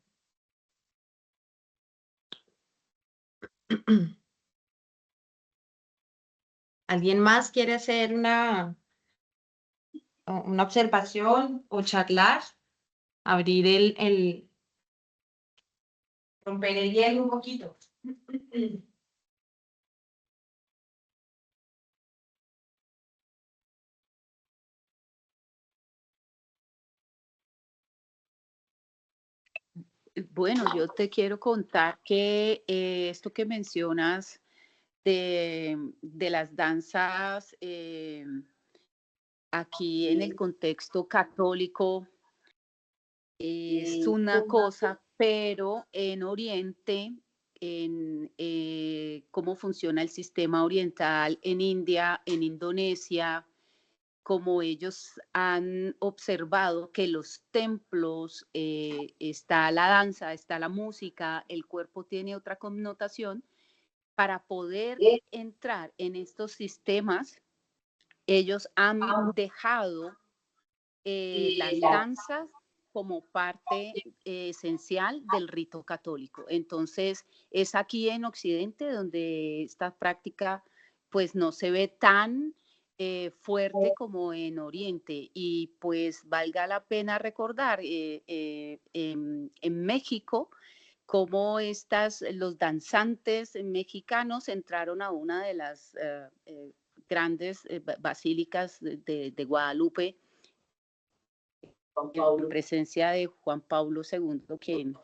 Speaker 1: ¿Alguien más quiere hacer una observación o charlar? Abrir romper el hielo un poquito.
Speaker 2: Bueno, yo te quiero contar que esto que mencionas de las danzas aquí en el contexto católico es una cosa, pero en Oriente, en cómo funciona el sistema oriental en India, en Indonesia, como ellos han observado que los templos está la danza, está la música, el cuerpo tiene otra connotación, para poder entrar en estos sistemas, ellos han dejado las danzas como parte esencial del rito católico. Entonces, es aquí en Occidente donde esta práctica pues no se ve tan fuerte como en Oriente. Y pues valga la pena recordar en México cómo los danzantes mexicanos entraron a una de las grandes basílicas de Guadalupe en presencia de Juan Pablo II,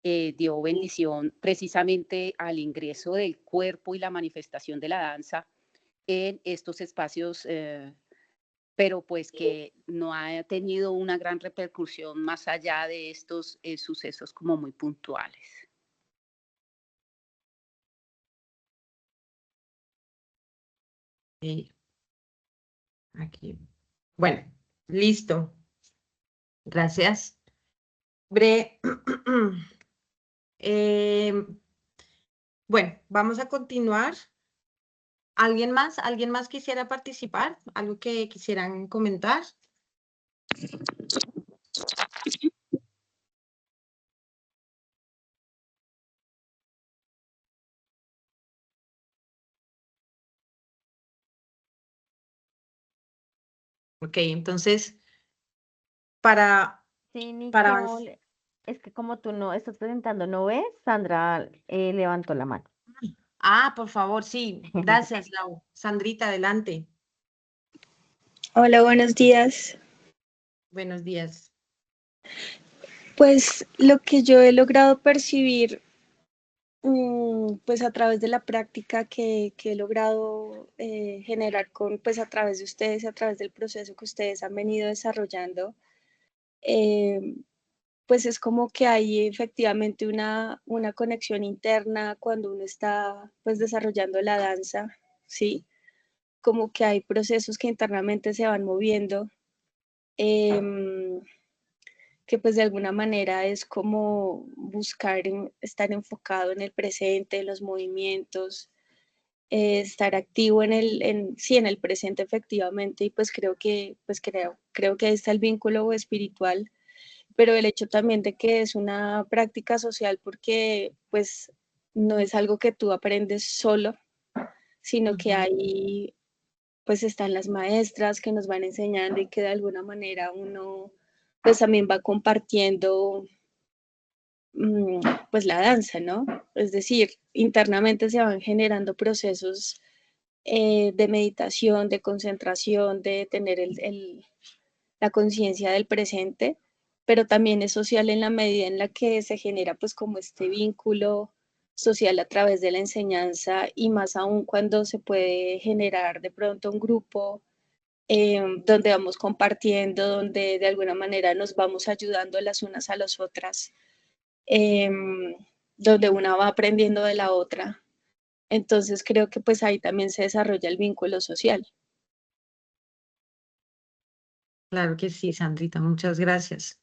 Speaker 2: dio bendición precisamente al ingreso del cuerpo y la manifestación de la danza en estos espacios, pero pues que no ha tenido una gran repercusión más allá de estos sucesos como muy puntuales.
Speaker 1: Aquí. Bueno, listo. Gracias. Bre. Bueno, vamos a continuar. ¿Alguien más? ¿Alguien más quisiera participar? ¿Algo que quisieran comentar? Ok, entonces, para,
Speaker 3: Sí,
Speaker 1: para avanzar.
Speaker 3: Nicole, es que como tú no estás presentando, ¿no ves? Sandra levantó la mano.
Speaker 1: Ah, por favor, sí. Gracias, Lau. Sandrita, adelante.
Speaker 4: Hola, buenos días.
Speaker 1: Buenos días.
Speaker 4: Pues lo que yo he logrado percibir, pues a través de la práctica que he logrado generar pues a través de ustedes, a través del proceso que ustedes han venido desarrollando, eh, pues es como que hay efectivamente una conexión interna cuando uno está pues desarrollando la danza, ¿sí? Como que hay procesos que internamente se van moviendo. Que pues de alguna manera es como buscar estar enfocado en el presente, en los movimientos, estar activo sí, en el presente efectivamente, y pues creo que ahí está el vínculo espiritual, pero el hecho también de que es una práctica social porque pues no es algo que tú aprendes solo, sino que ahí pues están las maestras que nos van enseñando y que de alguna manera uno pues también va compartiendo pues la danza, ¿no? Es decir, internamente se van generando procesos de meditación, de concentración, de tener la conciencia del presente, pero también es social en la medida en la que se genera pues como este vínculo social a través de la enseñanza y más aún cuando se puede generar de pronto un grupo donde vamos compartiendo, donde de alguna manera nos vamos ayudando las unas a las otras, donde una va aprendiendo de la otra. Entonces creo que pues ahí también se desarrolla el vínculo social.
Speaker 1: Claro que sí, Sandrita, muchas gracias.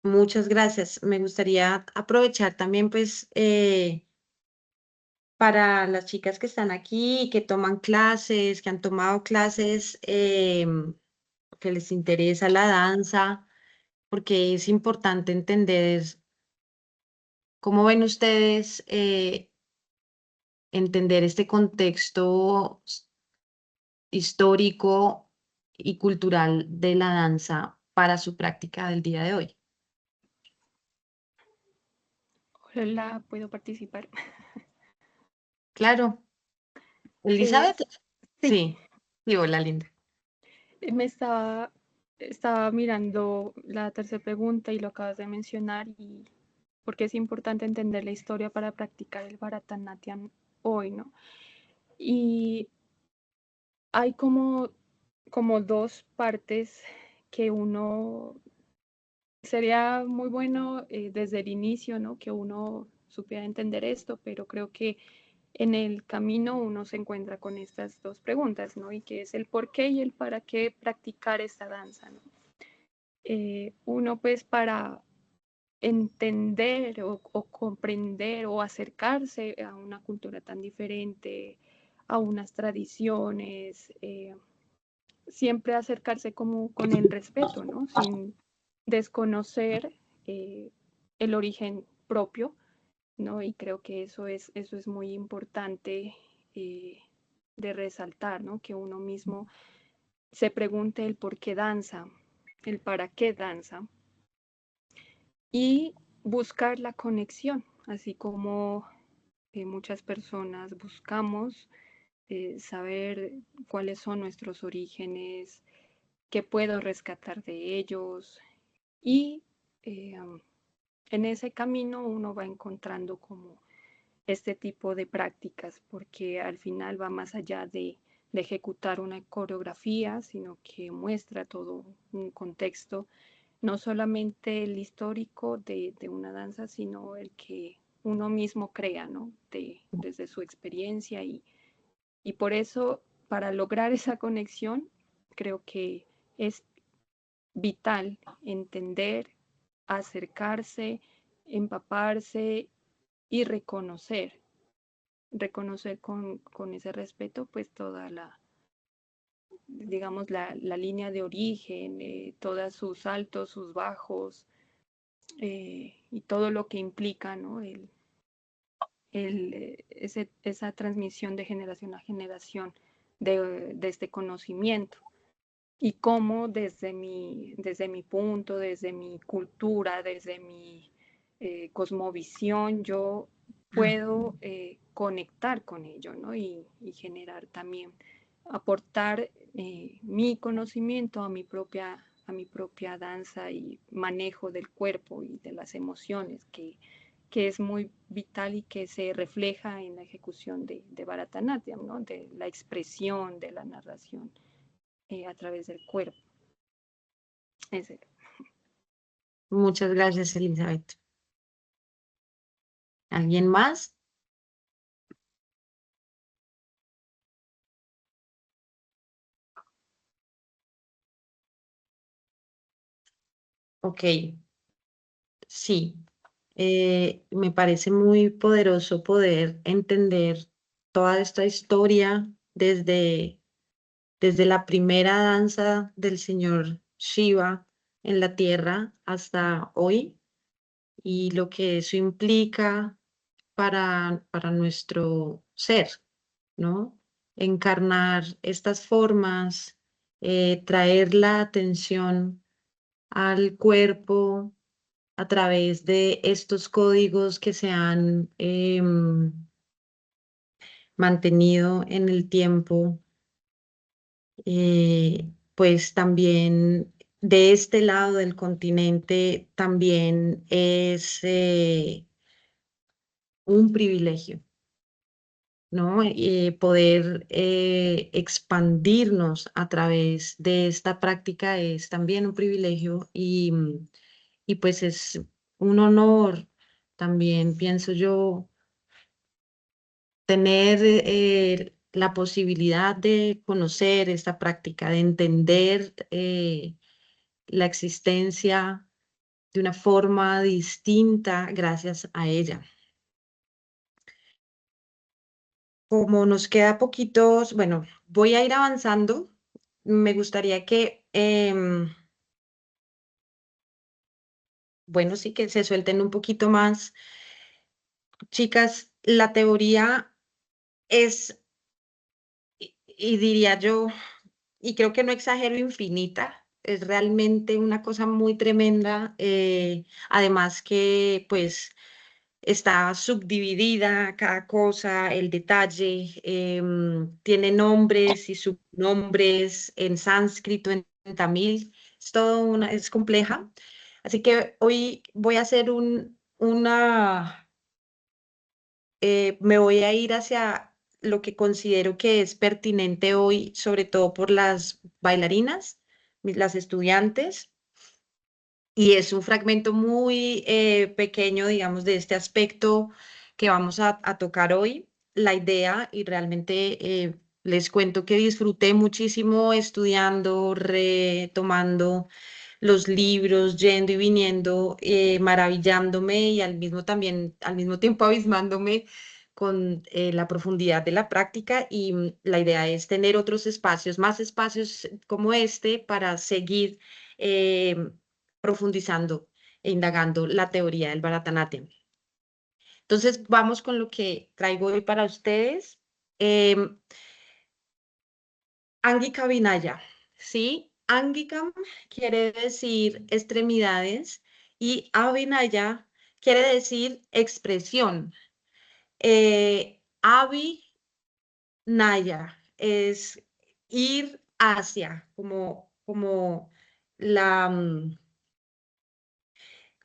Speaker 1: Muchas gracias. Me gustaría aprovechar también, pues, para las chicas que están aquí, que toman clases, que han tomado clases, que les interesa la danza, porque es importante entender cómo ven ustedes, entender este contexto histórico y cultural de la danza para su práctica del día de hoy.
Speaker 5: Hola, ¿puedo participar?
Speaker 1: Claro.
Speaker 5: Eh,
Speaker 1: Elizabeth,
Speaker 5: sí,
Speaker 1: sí, sí, hola, linda.
Speaker 5: me estaba mirando la tercera pregunta y lo acabas de mencionar, y porque es importante entender la historia para practicar el Bharatanatyam hoy, ¿no? Y hay como dos partes que uno sería muy bueno desde el inicio, ¿no? Que uno supiera entender esto, pero creo que en el camino uno se encuentra con estas dos preguntas, ¿no? Y que es el por qué y el para qué practicar esta danza, ¿no? Uno pues para entender o comprender o acercarse a una cultura tan diferente, a unas tradiciones, siempre acercarse como con el respeto, ¿no? Sin desconocer el origen propio, ¿no? Y creo que eso es muy importante de resaltar, ¿no? Que uno mismo se pregunte el por qué danza, el para qué danza y buscar la conexión, así como muchas personas buscamos saber cuáles son nuestros orígenes, qué puedo rescatar de ellos y en ese camino uno va encontrando como este tipo de prácticas, porque al final va más allá de ejecutar una coreografía, sino que muestra todo un contexto, no solamente el histórico de una danza, sino el que uno mismo crea, ¿no? Desde su experiencia y por eso, para lograr esa conexión, creo que es vital entender, acercarse, empaparse y reconocer con ese respeto, pues toda digamos, la línea de origen, todos sus altos, sus bajos, y todo lo que implica, ¿no? Esa transmisión de generación a generación de este conocimiento. Y cómo desde mi punto, desde mi cultura, desde mi cosmovisión, yo puedo conectar con ello, ¿no? Y generar también, aportar mi conocimiento a mi propia danza y manejo del cuerpo y de las emociones, que es muy vital y que se refleja en la ejecución de Bharatanatyam, ¿no? De la expresión, de la narración a través del cuerpo. Ese.
Speaker 1: Muchas gracias, Elizabeth. ¿Alguien más? Ok, sí. Me parece muy poderoso poder entender toda esta historia desde la primera danza del señor Shiva en la tierra hasta hoy y lo que eso implica para nuestro ser, ¿no? Encarnar estas formas, traer la atención al cuerpo a través de estos códigos que se han mantenido en el tiempo, pues también de este lado del continente también es un privilegio, ¿no? Poder expandirnos a través de esta práctica es también un privilegio y pues es un honor también, pienso yo, tener la posibilidad de conocer esta práctica, de entender la existencia de una forma distinta gracias a ella. Como nos queda poquitos, bueno, voy a ir avanzando. Me gustaría que, bueno, sí que se suelten un poquito más. Chicas, la teoría es, y diría yo, y creo que no exagero, infinita. Es realmente una cosa muy tremenda. Además que, pues, está subdividida cada cosa, el detalle, tiene nombres y subnombres en sánscrito, en tamil, es todo es compleja. Así que hoy voy a hacer me voy a ir hacia lo que considero que es pertinente hoy, sobre todo por las bailarinas, las estudiantes. Y es un fragmento muy pequeño, digamos, de este aspecto que vamos a tocar hoy. La idea, y realmente les cuento que disfruté muchísimo estudiando, retomando los libros, yendo y viniendo, maravillándome y al mismo tiempo abismándome con la profundidad de la práctica. Y la idea es tener otros espacios, más espacios como este para seguir profundizando e indagando la teoría del Bharatanatyam. Entonces, vamos con lo que traigo hoy para ustedes. Angika Vinaya, ¿sí? Angikam quiere decir extremidades y Avinaya quiere decir expresión. Avinaya es ir hacia, como la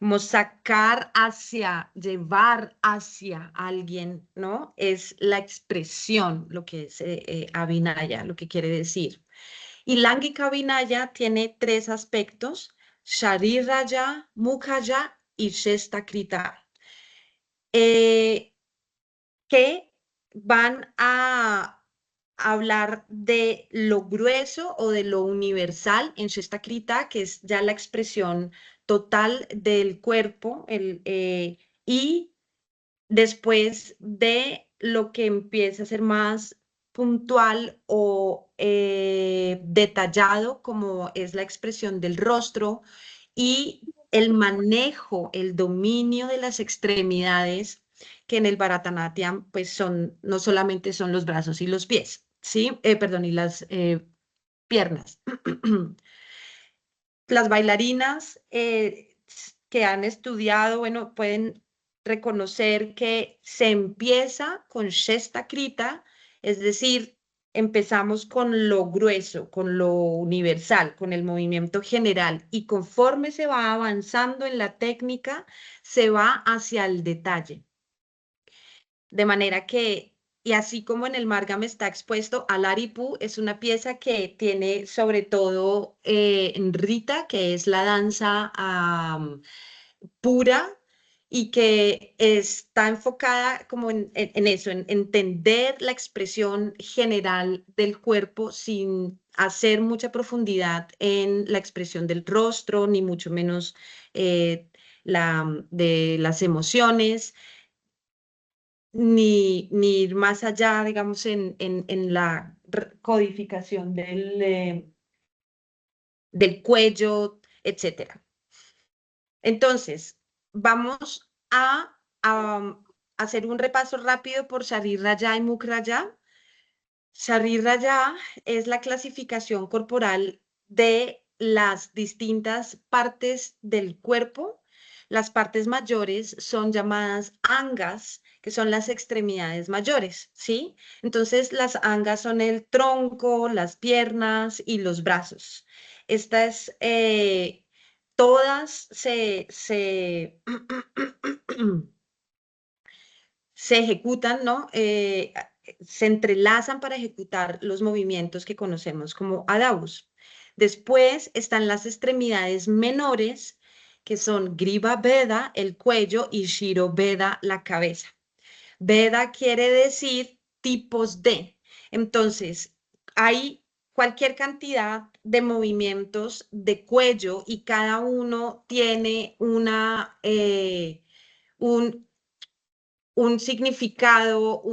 Speaker 1: como sacar hacia, llevar hacia alguien, ¿no? Es la expresión, lo que es Abhinaya, lo que quiere decir. Y Lángika Vinaya tiene tres aspectos: Shariraya, Mukhaya y Shestakrita, que van a hablar de lo grueso o de lo universal en Shestakrita, que es ya la expresión total del cuerpo, y después de lo que empieza a ser más puntual o detallado, como es la expresión del rostro y el manejo, el dominio de las extremidades, que en el Bharatanatyam pues son, no solamente son los brazos y los pies, ¿sí? Perdón, y las piernas. Las bailarinas que han estudiado, bueno, pueden reconocer que se empieza con Shestakrita, es decir, empezamos con lo grueso, con lo universal, con el movimiento general, y conforme se va avanzando en la técnica, se va hacia el detalle. De manera que, y así como en el Márgama está expuesto, Alaripu es una pieza que tiene sobre todo en Rita, que es la danza pura y que está enfocada como en eso, en entender la expresión general del cuerpo sin hacer mucha profundidad en la expresión del rostro, ni mucho menos de las emociones ni ir más allá, digamos, en la codificación del cuello, etcétera. Entonces, vamos a hacer un repaso rápido por Shariraya y Mukraya. Shariraya es la clasificación corporal de las distintas partes del cuerpo. Las partes mayores son llamadas angas, que son las extremidades mayores, ¿sí? Entonces, las angas son el tronco, las piernas y los brazos. Estas, todas se ejecutan, ¿no? Se entrelazan para ejecutar los movimientos que conocemos como adavus. Después están las extremidades menores, que son Griva Veda, el cuello, y Shiro Veda, la cabeza. Veda quiere decir tipos de. Entonces, hay cualquier cantidad de movimientos de cuello y cada uno tiene un significado,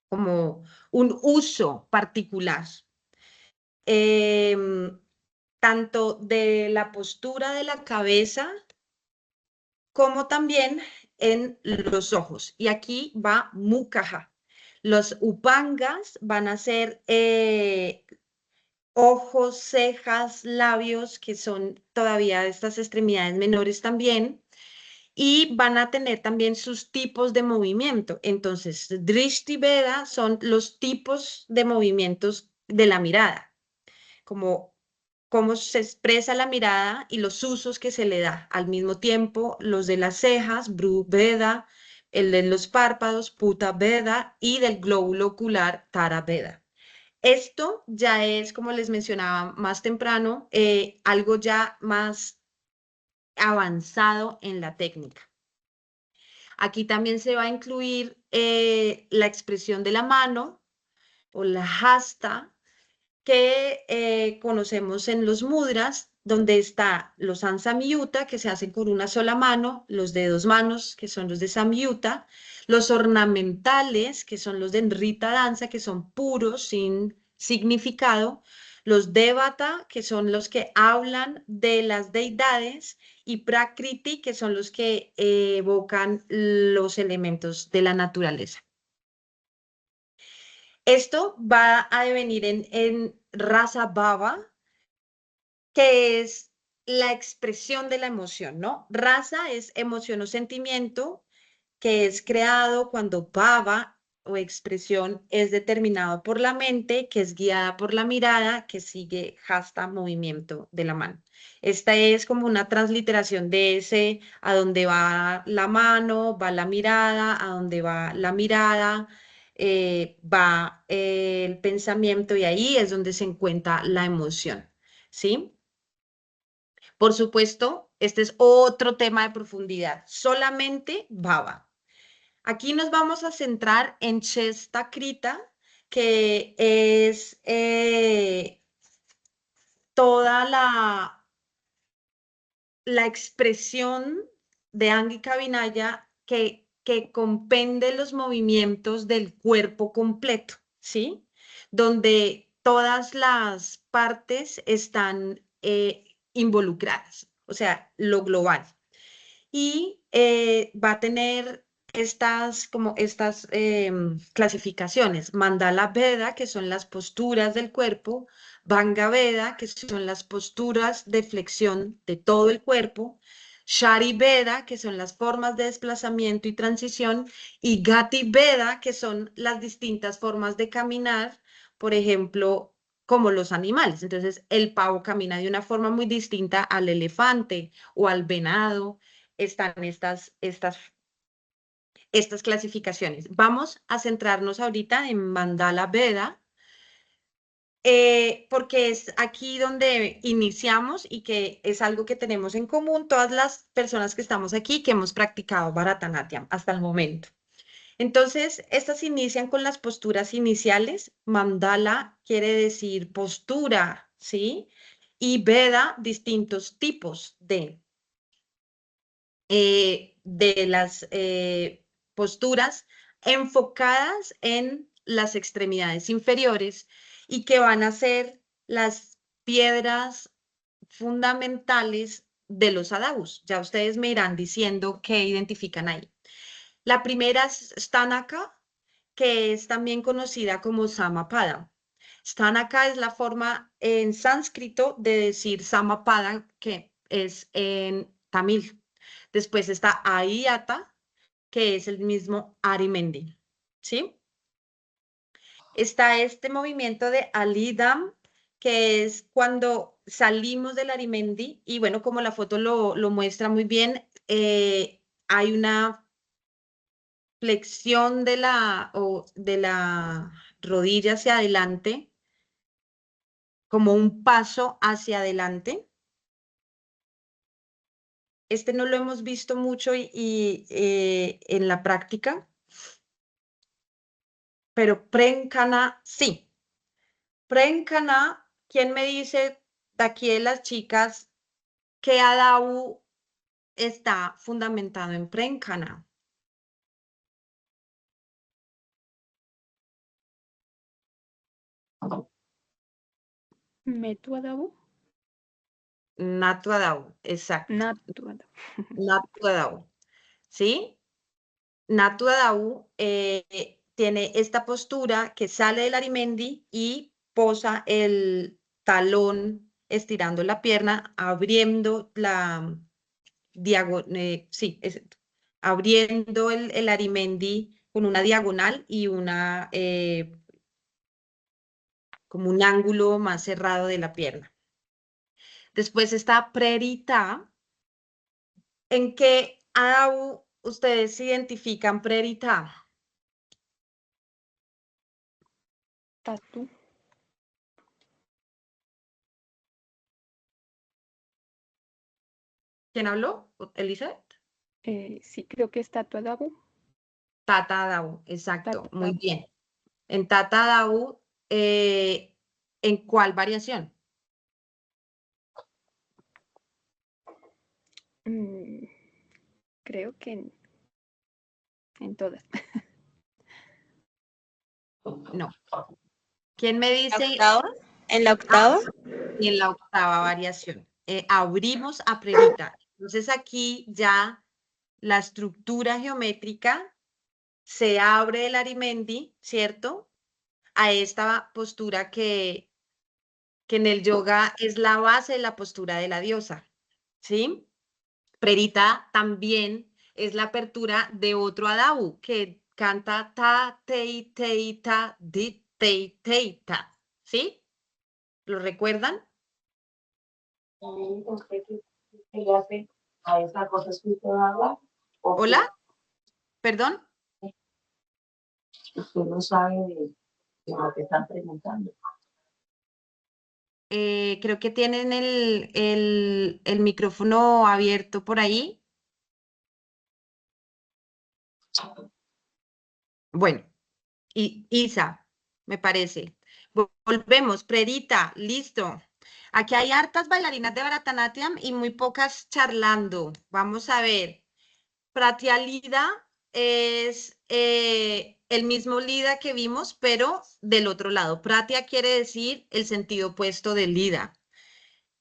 Speaker 1: como un uso particular, tanto de la postura de la cabeza como también en los ojos. Y aquí va Mukaha. Los upangas van a ser ojos, cejas, labios, que son todavía estas extremidades menores también. Y van a tener también sus tipos de movimiento. Entonces, Drishti Veda son los tipos de movimientos de la mirada, como cómo se expresa la mirada y los usos que se le da. Al mismo tiempo, los de las cejas, Bru Veda, el de los párpados, Puta Veda, y del glóbulo ocular, Tara Veda. Esto ya es, como les mencionaba más temprano, algo ya más avanzado en la técnica. Aquí también se va a incluir la expresión de la mano o la hasta que conocemos en los mudras, donde está los samyuta, que se hacen con una sola mano, los de dos manos, que son los de samyuta, los ornamentales, que son los de Nrita danza, que son puros, sin significado, los devata, que son los que hablan de las deidades, y prakriti, que son los que evocan los elementos de la naturaleza. Esto va a devenir en Rasa Bhava, que es la expresión de la emoción, ¿no? Rasa es emoción o sentimiento que es creado cuando Bhava o expresión es determinado por la mente, que es guiada por la mirada, que sigue hasta movimiento de la mano. Esta es como una transliteración de ese, a donde va la mano, va la mirada, a donde va la mirada, va el pensamiento y ahí es donde se encuentra la emoción, ¿sí? Por supuesto, este es otro tema de profundidad, solamente baba. Aquí nos vamos a centrar en Chesta Krita, que es toda la expresión de Angika Vinaya que compende los movimientos del cuerpo completo, ¿sí? Donde todas las partes están involucradas, o sea, lo global. Y va a tener estas clasificaciones, Mandala Veda, que son las posturas del cuerpo, Vanga Veda, que son las posturas de flexión de todo el cuerpo, Shari Veda, que son las formas de desplazamiento y transición, y Gati Veda, que son las distintas formas de caminar, por ejemplo, como los animales. Entonces, el pavo camina de una forma muy distinta al elefante o al venado. Están estas clasificaciones. Vamos a centrarnos ahorita en Mandala Veda, porque es aquí donde iniciamos y que es algo que tenemos en común todas las personas que estamos aquí que hemos practicado Bharatanatyam hasta el momento. Entonces, estas inician con las posturas iniciales. Mandala quiere decir postura, ¿sí? Y Veda, distintos tipos de las posturas enfocadas en las extremidades inferiores y que van a ser las piedras fundamentales de los adabus. Ya ustedes me irán diciendo qué identifican ahí. La primera es Stanaka, que es también conocida como Samapada. Stanaka es la forma en sánscrito de decir Samapada, que es en tamil. Después está Ayata, que es el mismo Arimendi, ¿sí? Está este movimiento de Alidam, que es cuando salimos del Arimendi, y bueno, como la foto lo muestra muy bien, hay una flexión de la rodilla hacia adelante, como un paso hacia adelante. Este no lo hemos visto mucho en la práctica, pero Prenkana sí. Prenkana, ¿quién me dice de aquí de las chicas que Adabu está fundamentado en Prenkana?
Speaker 5: Metu Adabu.
Speaker 1: Natu Adabu, exacto.
Speaker 5: Natu Adabu.
Speaker 1: Natu Adabu, ¿sí? Natu Adabu tiene esta postura que sale del Arimendi y posa el talón estirando la pierna, abriendo la diagonal, sí, abriendo el Arimendi con una diagonal y una como un ángulo más cerrado de la pierna. Después está Prerita. ¿En qué Adabu ustedes identifican Prerita?
Speaker 5: Tatu.
Speaker 1: ¿Quién habló? ¿Elizabeth?
Speaker 5: Sí, creo que es Tatu Adabu.
Speaker 1: Tata Adabu, exacto,
Speaker 5: Tatu
Speaker 1: muy
Speaker 5: Adabu.
Speaker 1: bien. En Tata Adabu, ¿en cuál variación?
Speaker 5: Creo que en todas.
Speaker 1: No. ¿Quién me
Speaker 4: ¿La
Speaker 1: dice?
Speaker 4: octava? ¿En la octava?
Speaker 1: Y en la octava variación. Abrimos a Prerita. Entonces aquí ya la estructura geométrica se abre el Arimendi, ¿cierto? A esta postura que en el yoga es la base de la postura de la diosa, ¿sí? Prerita también es la apertura de otro Adabu, que canta ta, tei, tei, ta, di, tei, tei, ta. ¿Sí? ¿Lo recuerdan?
Speaker 6: ¿Usted qué le hace a esa cosa que usted habla? ¿O
Speaker 1: ¿Hola? ¿Perdón?
Speaker 6: que usted no sabe de lo que están preguntando?
Speaker 1: Creo que tienen el micrófono abierto por ahí. Bueno, y Isa, me parece. Volvemos, Predita, listo. Aquí hay hartas bailarinas de Bharatanatyam y muy pocas charlando. Vamos a ver. Pratyalida es el mismo lida que vimos, pero del otro lado. Pratya quiere decir el sentido opuesto de lida.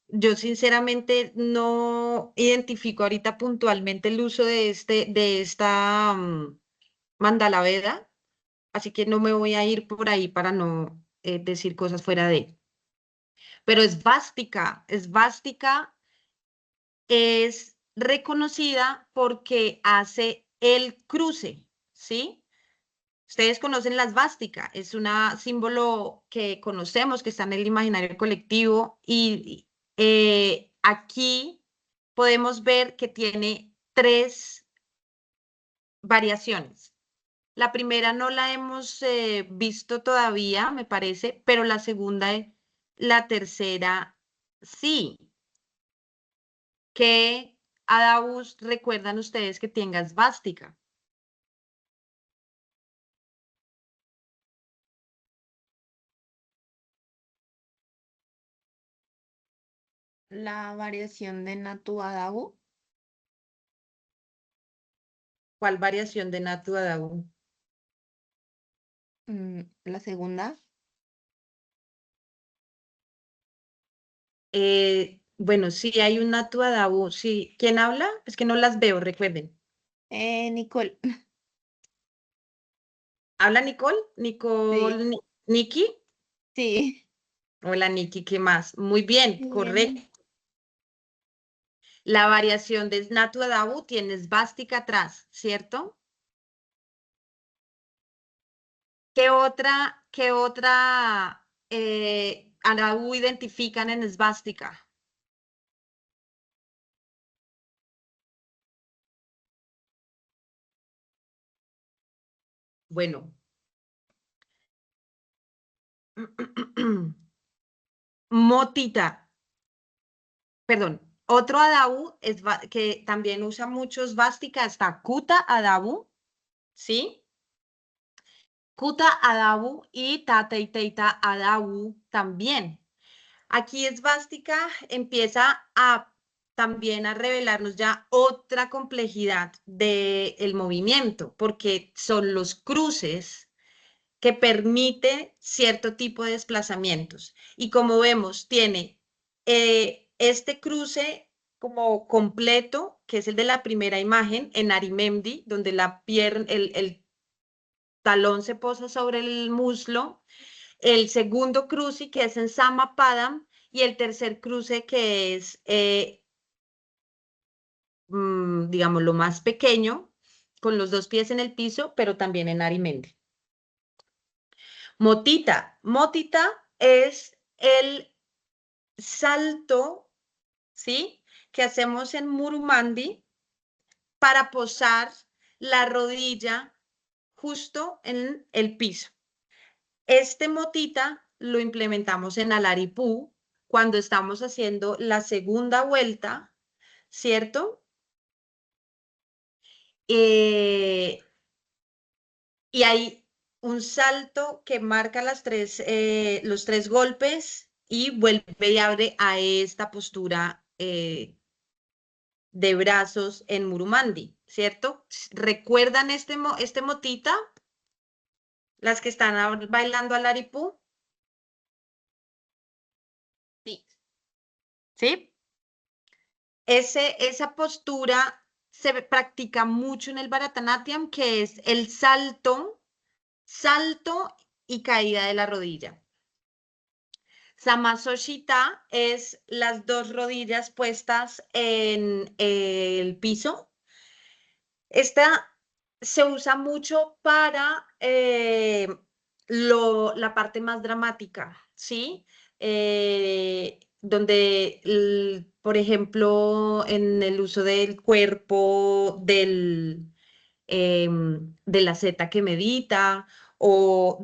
Speaker 1: Yo sinceramente no identifico ahorita puntualmente el uso de esta mandala Veda, así que no me voy a ir por ahí para no decir cosas fuera de. Pero esvástica es reconocida porque hace el cruce, ¿sí? Ustedes conocen la esvástica, es un símbolo que conocemos, que está en el imaginario colectivo y aquí podemos ver que tiene tres variaciones. La primera no la hemos visto todavía, me parece, pero la segunda y la tercera sí. ¿Qué adabus recuerdan ustedes que tenga esvástica?
Speaker 3: La variación de Natu Adabu.
Speaker 1: ¿Cuál variación de Natu Adabu?
Speaker 3: La segunda.
Speaker 1: Bueno, sí, hay un Natu Adabu, sí. ¿Quién habla? Es que no las veo, recuerden.
Speaker 3: Nicole.
Speaker 1: ¿Habla Nicole?
Speaker 3: Sí.
Speaker 1: Nikki.
Speaker 3: Sí.
Speaker 1: Hola, Nikki, ¿qué más? Muy bien, correcto.
Speaker 3: Bien.
Speaker 1: La variación de Natu Adabu tiene esvástica atrás, ¿cierto? ¿Qué otra Adabu identifican en esvástica? Bueno. Motita, perdón, otro Adabu que también usa mucho esvástica está Kuta Adabu, ¿sí? Kuta Adabu y Tateiteita Adabu también. Aquí esvástica empieza también a revelarnos ya otra complejidad del movimiento, porque son los cruces que permite cierto tipo de desplazamientos. Y como vemos, tiene este cruce como completo, que es el de la primera imagen, en Arimendi, donde el talón se posa sobre el muslo, el segundo cruce que es en Samapadam, y el tercer cruce que es, digamos, lo más pequeño, con los dos pies en el piso, pero también en Arimendi. Motita es el salto, ¿sí? Que hacemos en Murumandi para posar la rodilla justo en el piso. Este motita lo implementamos en Alaripú cuando estamos haciendo la segunda vuelta, ¿cierto? Y hay un salto que marca los tres golpes y vuelve y abre a esta postura de brazos en Murumandi, ¿cierto? ¿Recuerdan este motita? Las que están bailando al aripú,
Speaker 3: Sí.
Speaker 1: ¿sí? Esa postura se practica mucho en el Bharatanatyam, que es el salto y caída de la rodilla. Samasoshita es las dos rodillas puestas en el piso. Esta se usa mucho para la parte más dramática, ¿sí? Donde, por ejemplo, en el uso del cuerpo de la zeta que medita o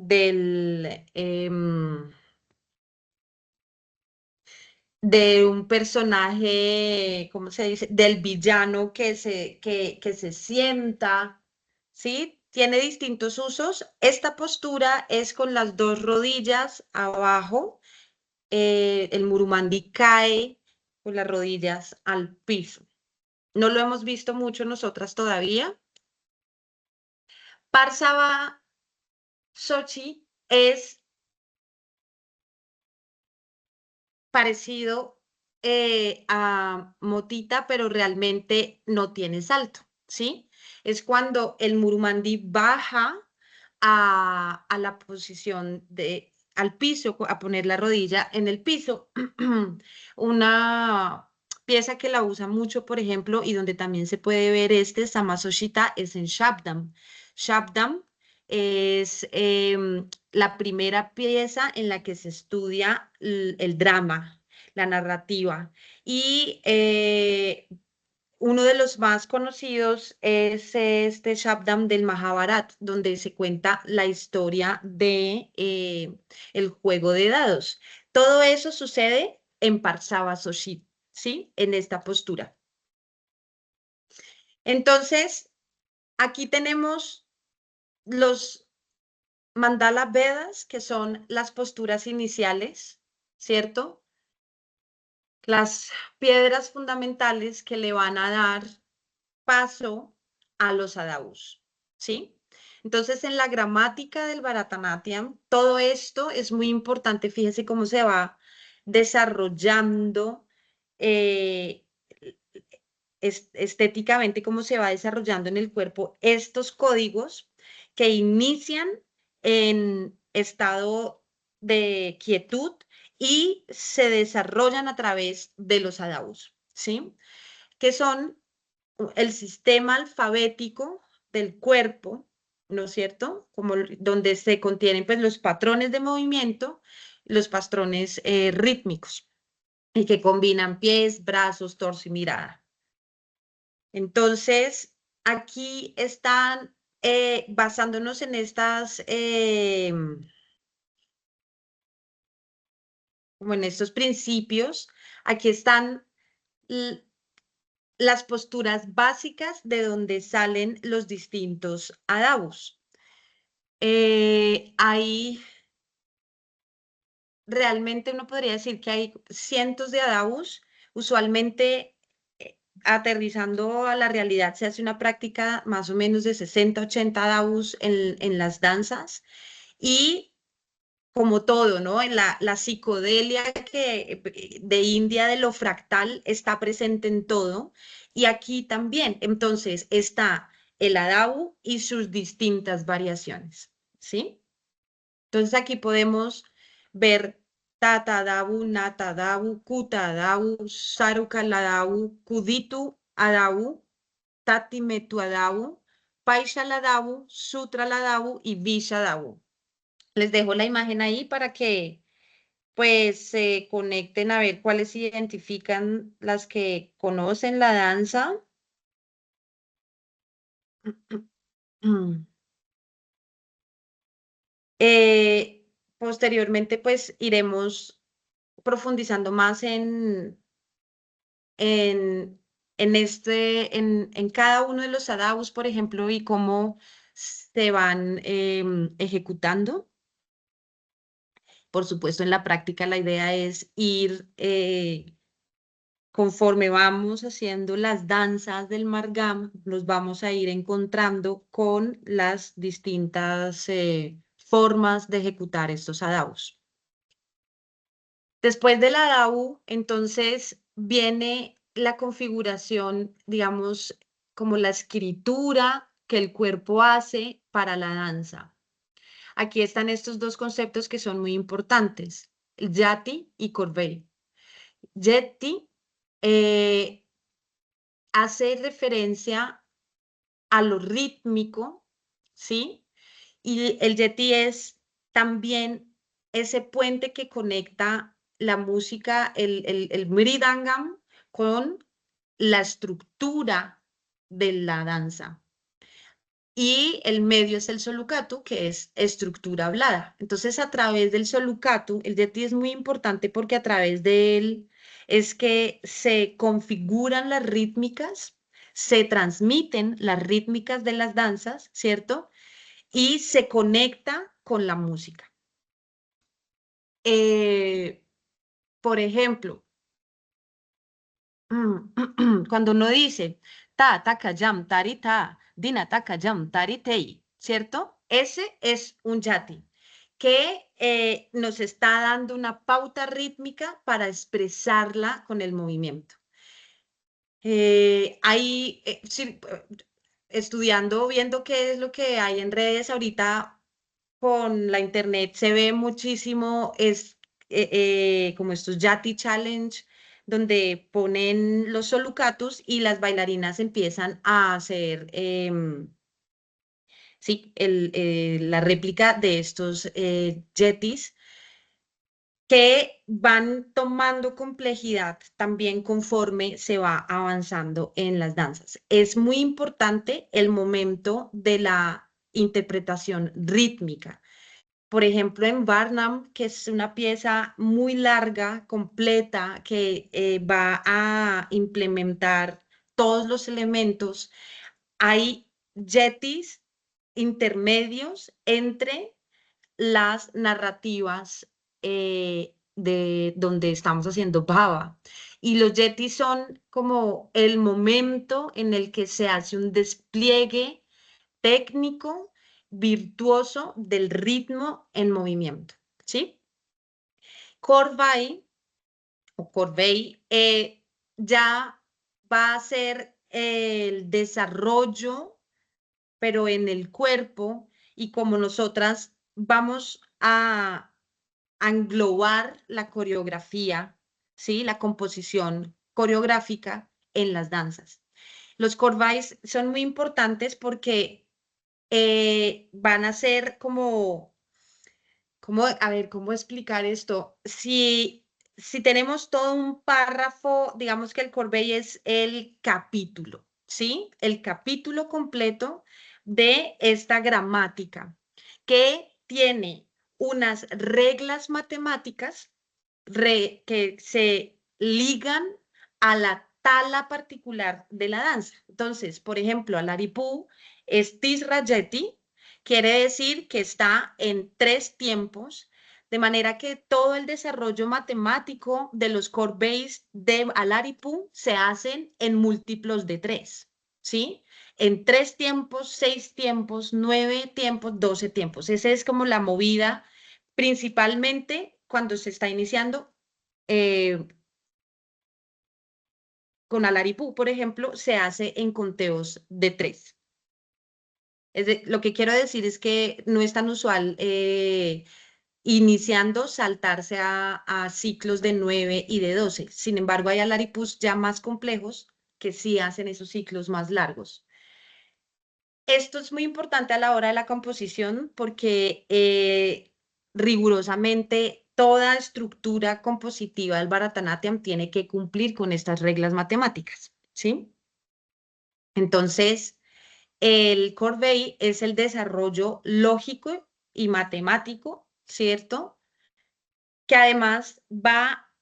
Speaker 1: de un personaje, ¿cómo se dice? Del villano que se sienta, ¿sí? Tiene distintos usos. Esta postura es con las dos rodillas abajo. El murumandí cae con las rodillas al piso. No lo hemos visto mucho nosotras todavía. Parsava Sochi es parecido a motita, pero realmente no tiene salto, ¿sí? Es cuando el murumandí baja a la posición al piso, a poner la rodilla en el piso. Una pieza que la usa mucho, por ejemplo, y donde también se puede ver Samasoshita, es en Shabdam. Shabdam es la primera pieza en la que se estudia el drama, la narrativa. Y uno de los más conocidos es este Shabdam del Mahabharat, donde se cuenta la historia de el juego de dados. Todo eso sucede en Parsava Soshit, ¿sí? En esta postura. Entonces, aquí tenemos los Mandala Vedas, que son las posturas iniciales, ¿cierto? Las piedras fundamentales que le van a dar paso a los adavus, ¿sí? Entonces, en la gramática del Bharatanatyam, todo esto es muy importante. Fíjense cómo se va desarrollando eh, estéticamente, cómo se va desarrollando en el cuerpo estos códigos que inician en estado de quietud y se desarrollan a través de los adavus, ¿sí? Que son el sistema alfabético del cuerpo, ¿no es cierto? Como donde se contienen pues los patrones de movimiento, los patrones rítmicos y que combinan pies, brazos, torso y mirada. Entonces, aquí están basándonos en estas, como en estos principios, aquí están las posturas básicas de donde salen los distintos adavus. Hay realmente uno podría decir que hay cientos de adavus. Usualmente, aterrizando a la realidad, se hace una práctica más o menos de 60, 80 adavus en las danzas. Y como todo, ¿no? En la psicodelia de India, de lo fractal, está presente en todo. Y aquí también. Entonces, está el adavu y sus distintas variaciones, ¿sí? Entonces, aquí podemos ver Tata Adavu, Nata Adavu, Kuta Adavu, Saruka Adavu, Kuditu Adavu, Tati Metu Adavu, Paisha Adavu, Sutra Adavu y Visha Adavu. Les dejo la imagen ahí para que pues se conecten a ver cuáles se identifican las que conocen la danza. Posteriormente pues iremos profundizando más en, en cada uno de los adavus, por ejemplo, y cómo se van ejecutando. Por supuesto, en la práctica la idea es ir, conforme vamos haciendo las danzas del Margam, nos vamos a ir encontrando con las distintas formas de ejecutar estos adavus. Después del adavu, entonces viene la configuración, digamos, como la escritura que el cuerpo hace para la danza. Aquí están estos dos conceptos que son muy importantes, el yati y corvée. Yati hace referencia a lo rítmico, ¿sí? Y el yeti es también ese puente que conecta la música, el mridangam, con la estructura de la danza. Y el medio es el solukatu, que es estructura hablada. Entonces, a través del solukatu, el yeti es muy importante porque a través de él es que se configuran las rítmicas, se transmiten las rítmicas de las danzas, ¿cierto? Y se conecta con la música. Por ejemplo, cuando uno dice ta takayam tarita, dina takayam taritei, ¿cierto? Ese es un yati que nos está dando una pauta rítmica para expresarla con el movimiento. Estudiando, viendo qué es lo que hay en redes ahorita con la internet, se ve muchísimo, como estos Yati Challenge, donde ponen los solucatus y las bailarinas empiezan a hacer sí, la réplica de estos yetis que van tomando complejidad también conforme se va avanzando en las danzas. Es muy importante el momento de la interpretación rítmica. Por ejemplo, en Barnum, que es una pieza muy larga, completa, que va a implementar todos los elementos, hay yetis intermedios entre las narrativas de donde estamos haciendo baba. Y los yetis son como el momento en el que se hace un despliegue técnico, virtuoso del ritmo en movimiento, ¿sí? Corvée o Corvée ya va a ser el desarrollo, pero en el cuerpo, y como nosotras vamos a englobar la coreografía, ¿sí? La composición coreográfica en las danzas. Los corvées son muy importantes porque van a ser a ver, ¿cómo explicar esto? Si tenemos todo un párrafo, digamos que el corvée es el capítulo, ¿sí? El capítulo completo de esta gramática que tiene unas reglas matemáticas que se ligan a la tala particular de la danza. Entonces, por ejemplo, Alaripú es Tisrayeti, quiere decir que está en 3 tiempos, de manera que todo el desarrollo matemático de los corvées de Alaripú se hacen en múltiplos de 3, ¿sí? En 3 tiempos, 6 tiempos, 9 tiempos, 12 tiempos. Esa es como la movida, principalmente cuando se está iniciando con Alaripú, por ejemplo, se hace en conteos de 3. Lo que quiero decir es que no es tan usual iniciando saltarse a ciclos de 9 y de 12. Sin embargo, hay Alaripús ya más complejos que sí hacen esos ciclos más largos. Esto es muy importante a la hora de la composición porque rigurosamente toda estructura compositiva del Bharatanatyam tiene que cumplir con estas reglas matemáticas, ¿sí? Entonces, el Corvée es el desarrollo lógico y matemático, ¿cierto? Que además va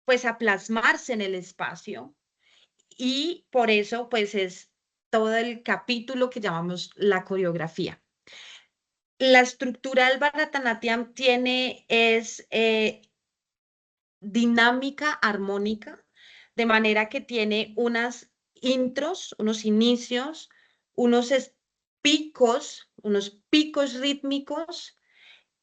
Speaker 1: pues a plasmarse en el espacio y por eso pues es todo el capítulo que llamamos la coreografía. La estructura del Bharatanatyam es dinámica, armónica, de manera que tiene unas intros, unos inicios, unos picos rítmicos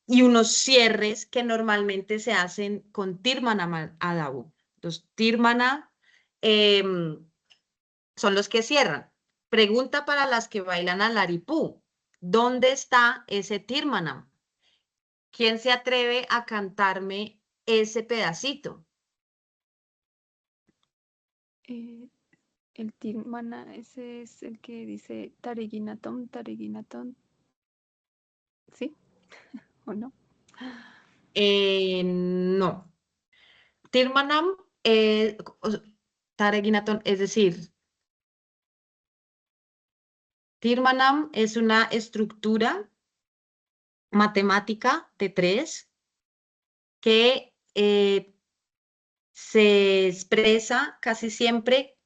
Speaker 1: y unos cierres que normalmente se hacen con Tirmana Adabu. Los Tirmana son los que cierran. Pregunta para las que bailan al Laripú. ¿Dónde está ese Tirmanam? ¿Quién se atreve a cantarme ese pedacito?
Speaker 5: El Tirmana, ese es el que dice Tareginaton, Tareginaton. ¿Sí? ¿O no?
Speaker 1: No. Tirmanam, Tareginaton, es decir, Tirmanam es una estructura matemática de 3 que se expresa casi siempre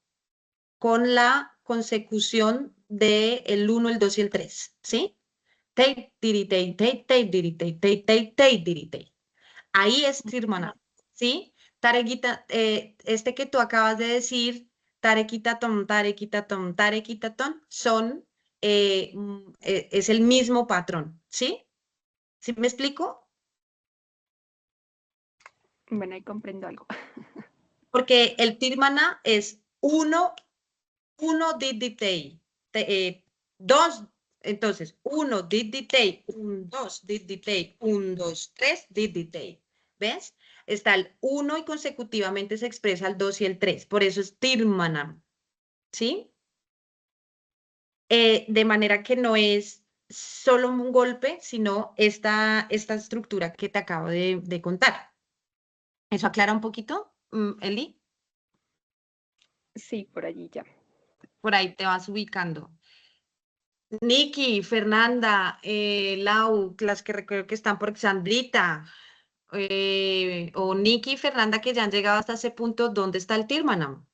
Speaker 1: con la consecución del 1, el 2 y el 3, ¿sí? Tei, tiri, tei, tei, tei, tiri, tei, tei, tei, tei, tiri, tei. Ahí es Tirmanam, ¿sí? Tarequita, este que tú acabas de decir, tarequitaton, tarequitaton, tarequitaton, es el mismo patrón, ¿sí? ¿Sí me explico?
Speaker 5: Bueno, ahí comprendo algo.
Speaker 1: Porque el Tirmana es 1, diditei, dos, entonces 1 diditei, 1, 2 diditei, 1, 2, 3 diditei. ¿Ves? Está el 1 y consecutivamente se expresa el 2 y el 3. Por eso es Tirmanam. ¿Sí? De manera que no es solo un golpe, sino esta estructura que te acabo de contar. ¿Eso aclara un poquito, Eli?
Speaker 5: Sí, por allí ya.
Speaker 1: Por ahí te vas ubicando. Nikki, Fernanda, Lau, las que recuerdo que están por Sandrita, o Nikki y Fernanda que ya han llegado hasta ese punto, ¿dónde está el Tirmanam?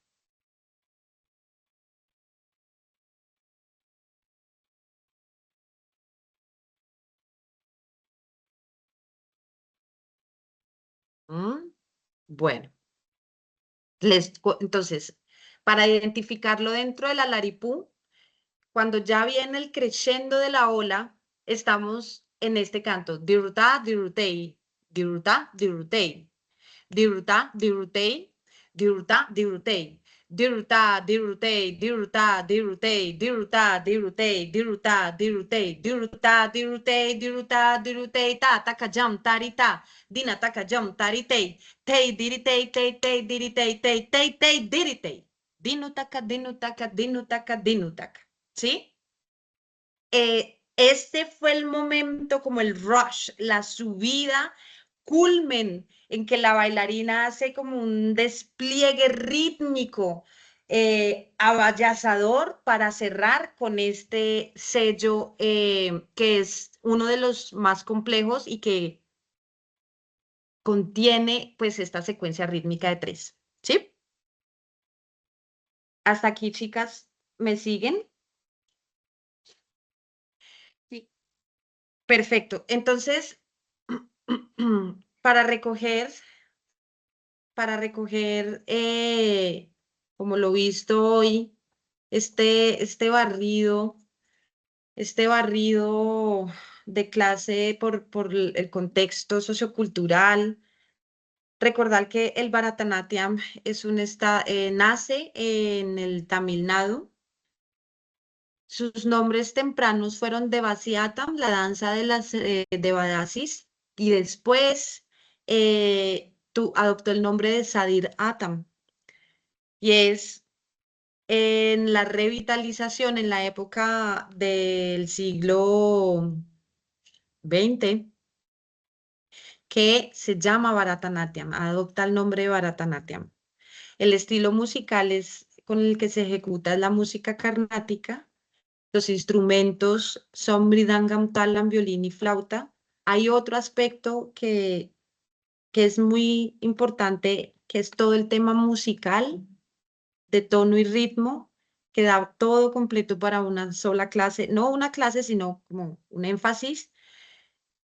Speaker 1: ¿Mm? Bueno, entonces, para identificarlo dentro del Alaripú, cuando ya viene el crescendo de la ola, estamos en este canto, diruta, dirutei, diruta, dirutei, diruta, dirutei, diruta, dirutei, diruta, dirutei, diruta, dirutei, diruta, dirutei, diruta, dirutei, diruta, dirutei, diruta, dirutei, ta, takajam, tarita, dina takajam, taritei, tei, diritei, tei, tei, diritei, tei, tei, tei, diritei, dinutaka, dinutaka, dinutaka, dinutaka, ¿sí? Este fue el momento, como el rush, la subida, culmen, en que la bailarina hace como un despliegue rítmico, abayazador para cerrar con este sello que es uno de los más complejos y que contiene pues esta secuencia rítmica de 3. ¿Sí? Hasta aquí, chicas, ¿me siguen? Sí. Perfecto. Entonces, para recoger, como lo visto hoy, este barrido de clase por el contexto sociocultural. Recordar que el Bharatanatyam nace en el Tamil Nadu. Sus nombres tempranos fueron Devasyatam, la danza de las Devadasis, y después adoptó el nombre de Sadir Atam. Y es en la revitalización en la época del siglo XX que se llama Bharatanatyam, adopta el nombre de Bharatanatyam. El estilo musical con el que se ejecuta es la música carnática. Los instrumentos son mridangam, talam, violín y flauta. Hay otro aspecto que es muy importante, que es todo el tema musical de tono y ritmo, que da todo completo para una sola clase, no una clase, sino como un énfasis,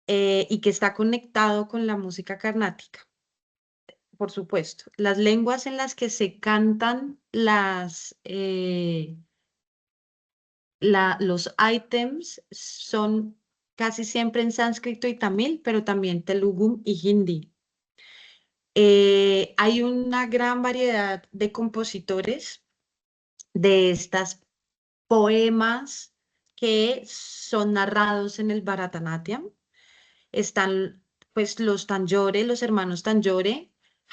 Speaker 1: y que está conectado con la música carnática, por supuesto. Las lenguas en las que se cantan los ítems son casi siempre en sánscrito y tamil, pero también telugu y hindi. Hay una gran variedad de compositores de estas poemas que son narrados en el Bharatanatyam. Están pues los Tanjore, los hermanos Tanjore,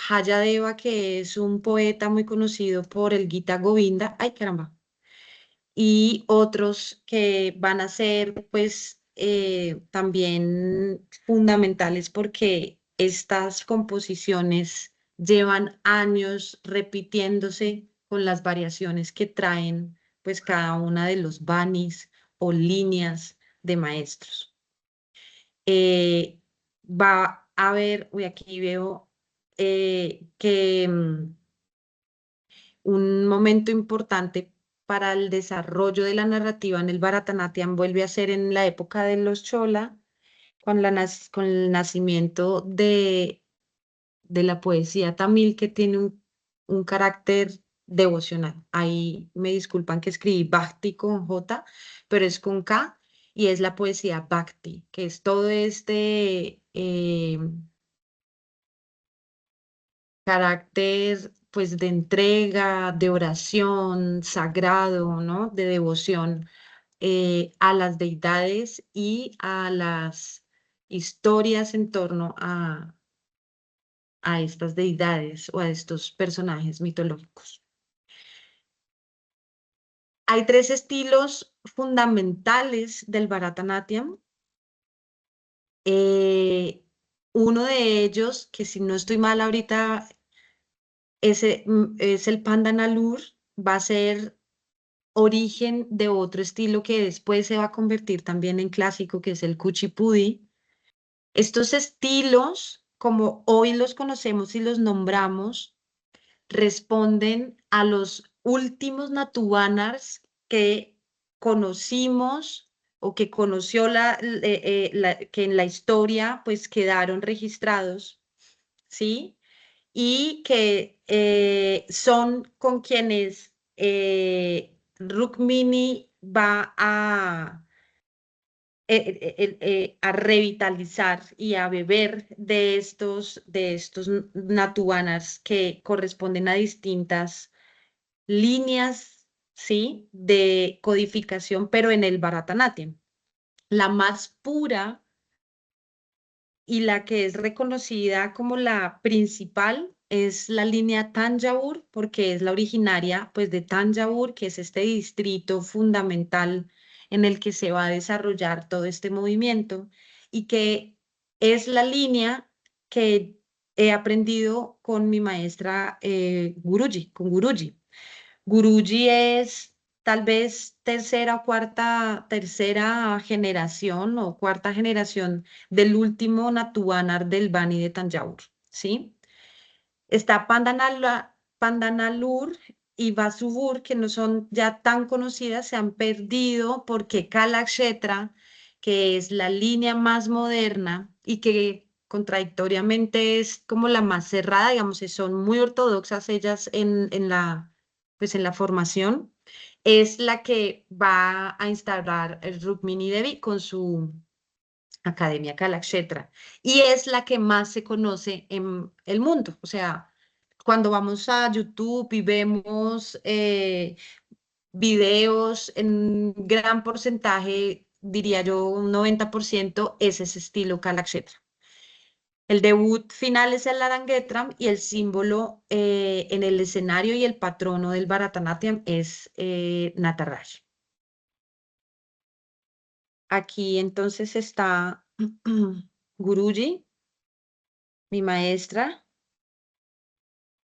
Speaker 1: Hayadeva, que es un poeta muy conocido por el Gita Govinda, ay caramba, y otros que van a ser pues también fundamentales porque estas composiciones llevan años repitiéndose con las variaciones que traen pues cada una de los banis o líneas de maestros. Va a haber, uy, aquí veo que un momento importante para el desarrollo de la narrativa en el Bharatanatyam vuelve a ser en la época de los Chola, con el nacimiento de la poesía tamil que tiene un carácter devocional. Ahí me disculpan que escribí Bhakti con J, pero es con K y es la poesía Bhakti, que es todo este carácter pues de entrega, de oración, sagrado, ¿no? De devoción a las deidades y a las historias en torno a estas deidades o a estos personajes mitológicos. Hay tres estilos fundamentales del Bharatanatyam. Uno de ellos, que si no estoy mal ahorita, es el Pandanalur, va a ser origen de otro estilo que después se va a convertir también en clásico, que es el Kuchipudi. Estos estilos, como hoy los conocemos y los nombramos, responden a los últimos Natubanars que conocimos o que conoció que en la historia pues quedaron registrados, ¿sí? Y que son con quienes Rukmini va a revitalizar y a beber de estos natuanas que corresponden a distintas líneas, ¿sí? De codificación, pero en el Bharatanatyam. La más pura y la que es reconocida como la principal es la línea Tanjavur, porque es la originaria pues de Tanjavur, que es este distrito fundamental en el que se va a desarrollar todo este movimiento y que es la línea que he aprendido con mi maestra Guruji, con Guruji. Guruji es tal vez tercera generación o cuarta generación del último Natuanar del Bani de Tanjavur, ¿sí? Está Pandanalur y Vasubur, que no son ya tan conocidas, se han perdido porque Kalakshetra, que es la línea más moderna y que contradictoriamente es como la más cerrada, digamos, son muy ortodoxas ellas pues en la formación, es la que va a instaurar el Rukmini Devi con su Academia Kalakshetra y es la que más se conoce en el mundo. O sea, cuando vamos a YouTube y vemos videos, en gran porcentaje, diría yo un 90%, es ese estilo Kalakshetra. El debut final es el Arangetram y el símbolo en el escenario y el patrono del Bharatanatyam es Nataraj. Aquí entonces está Guruji, mi maestra,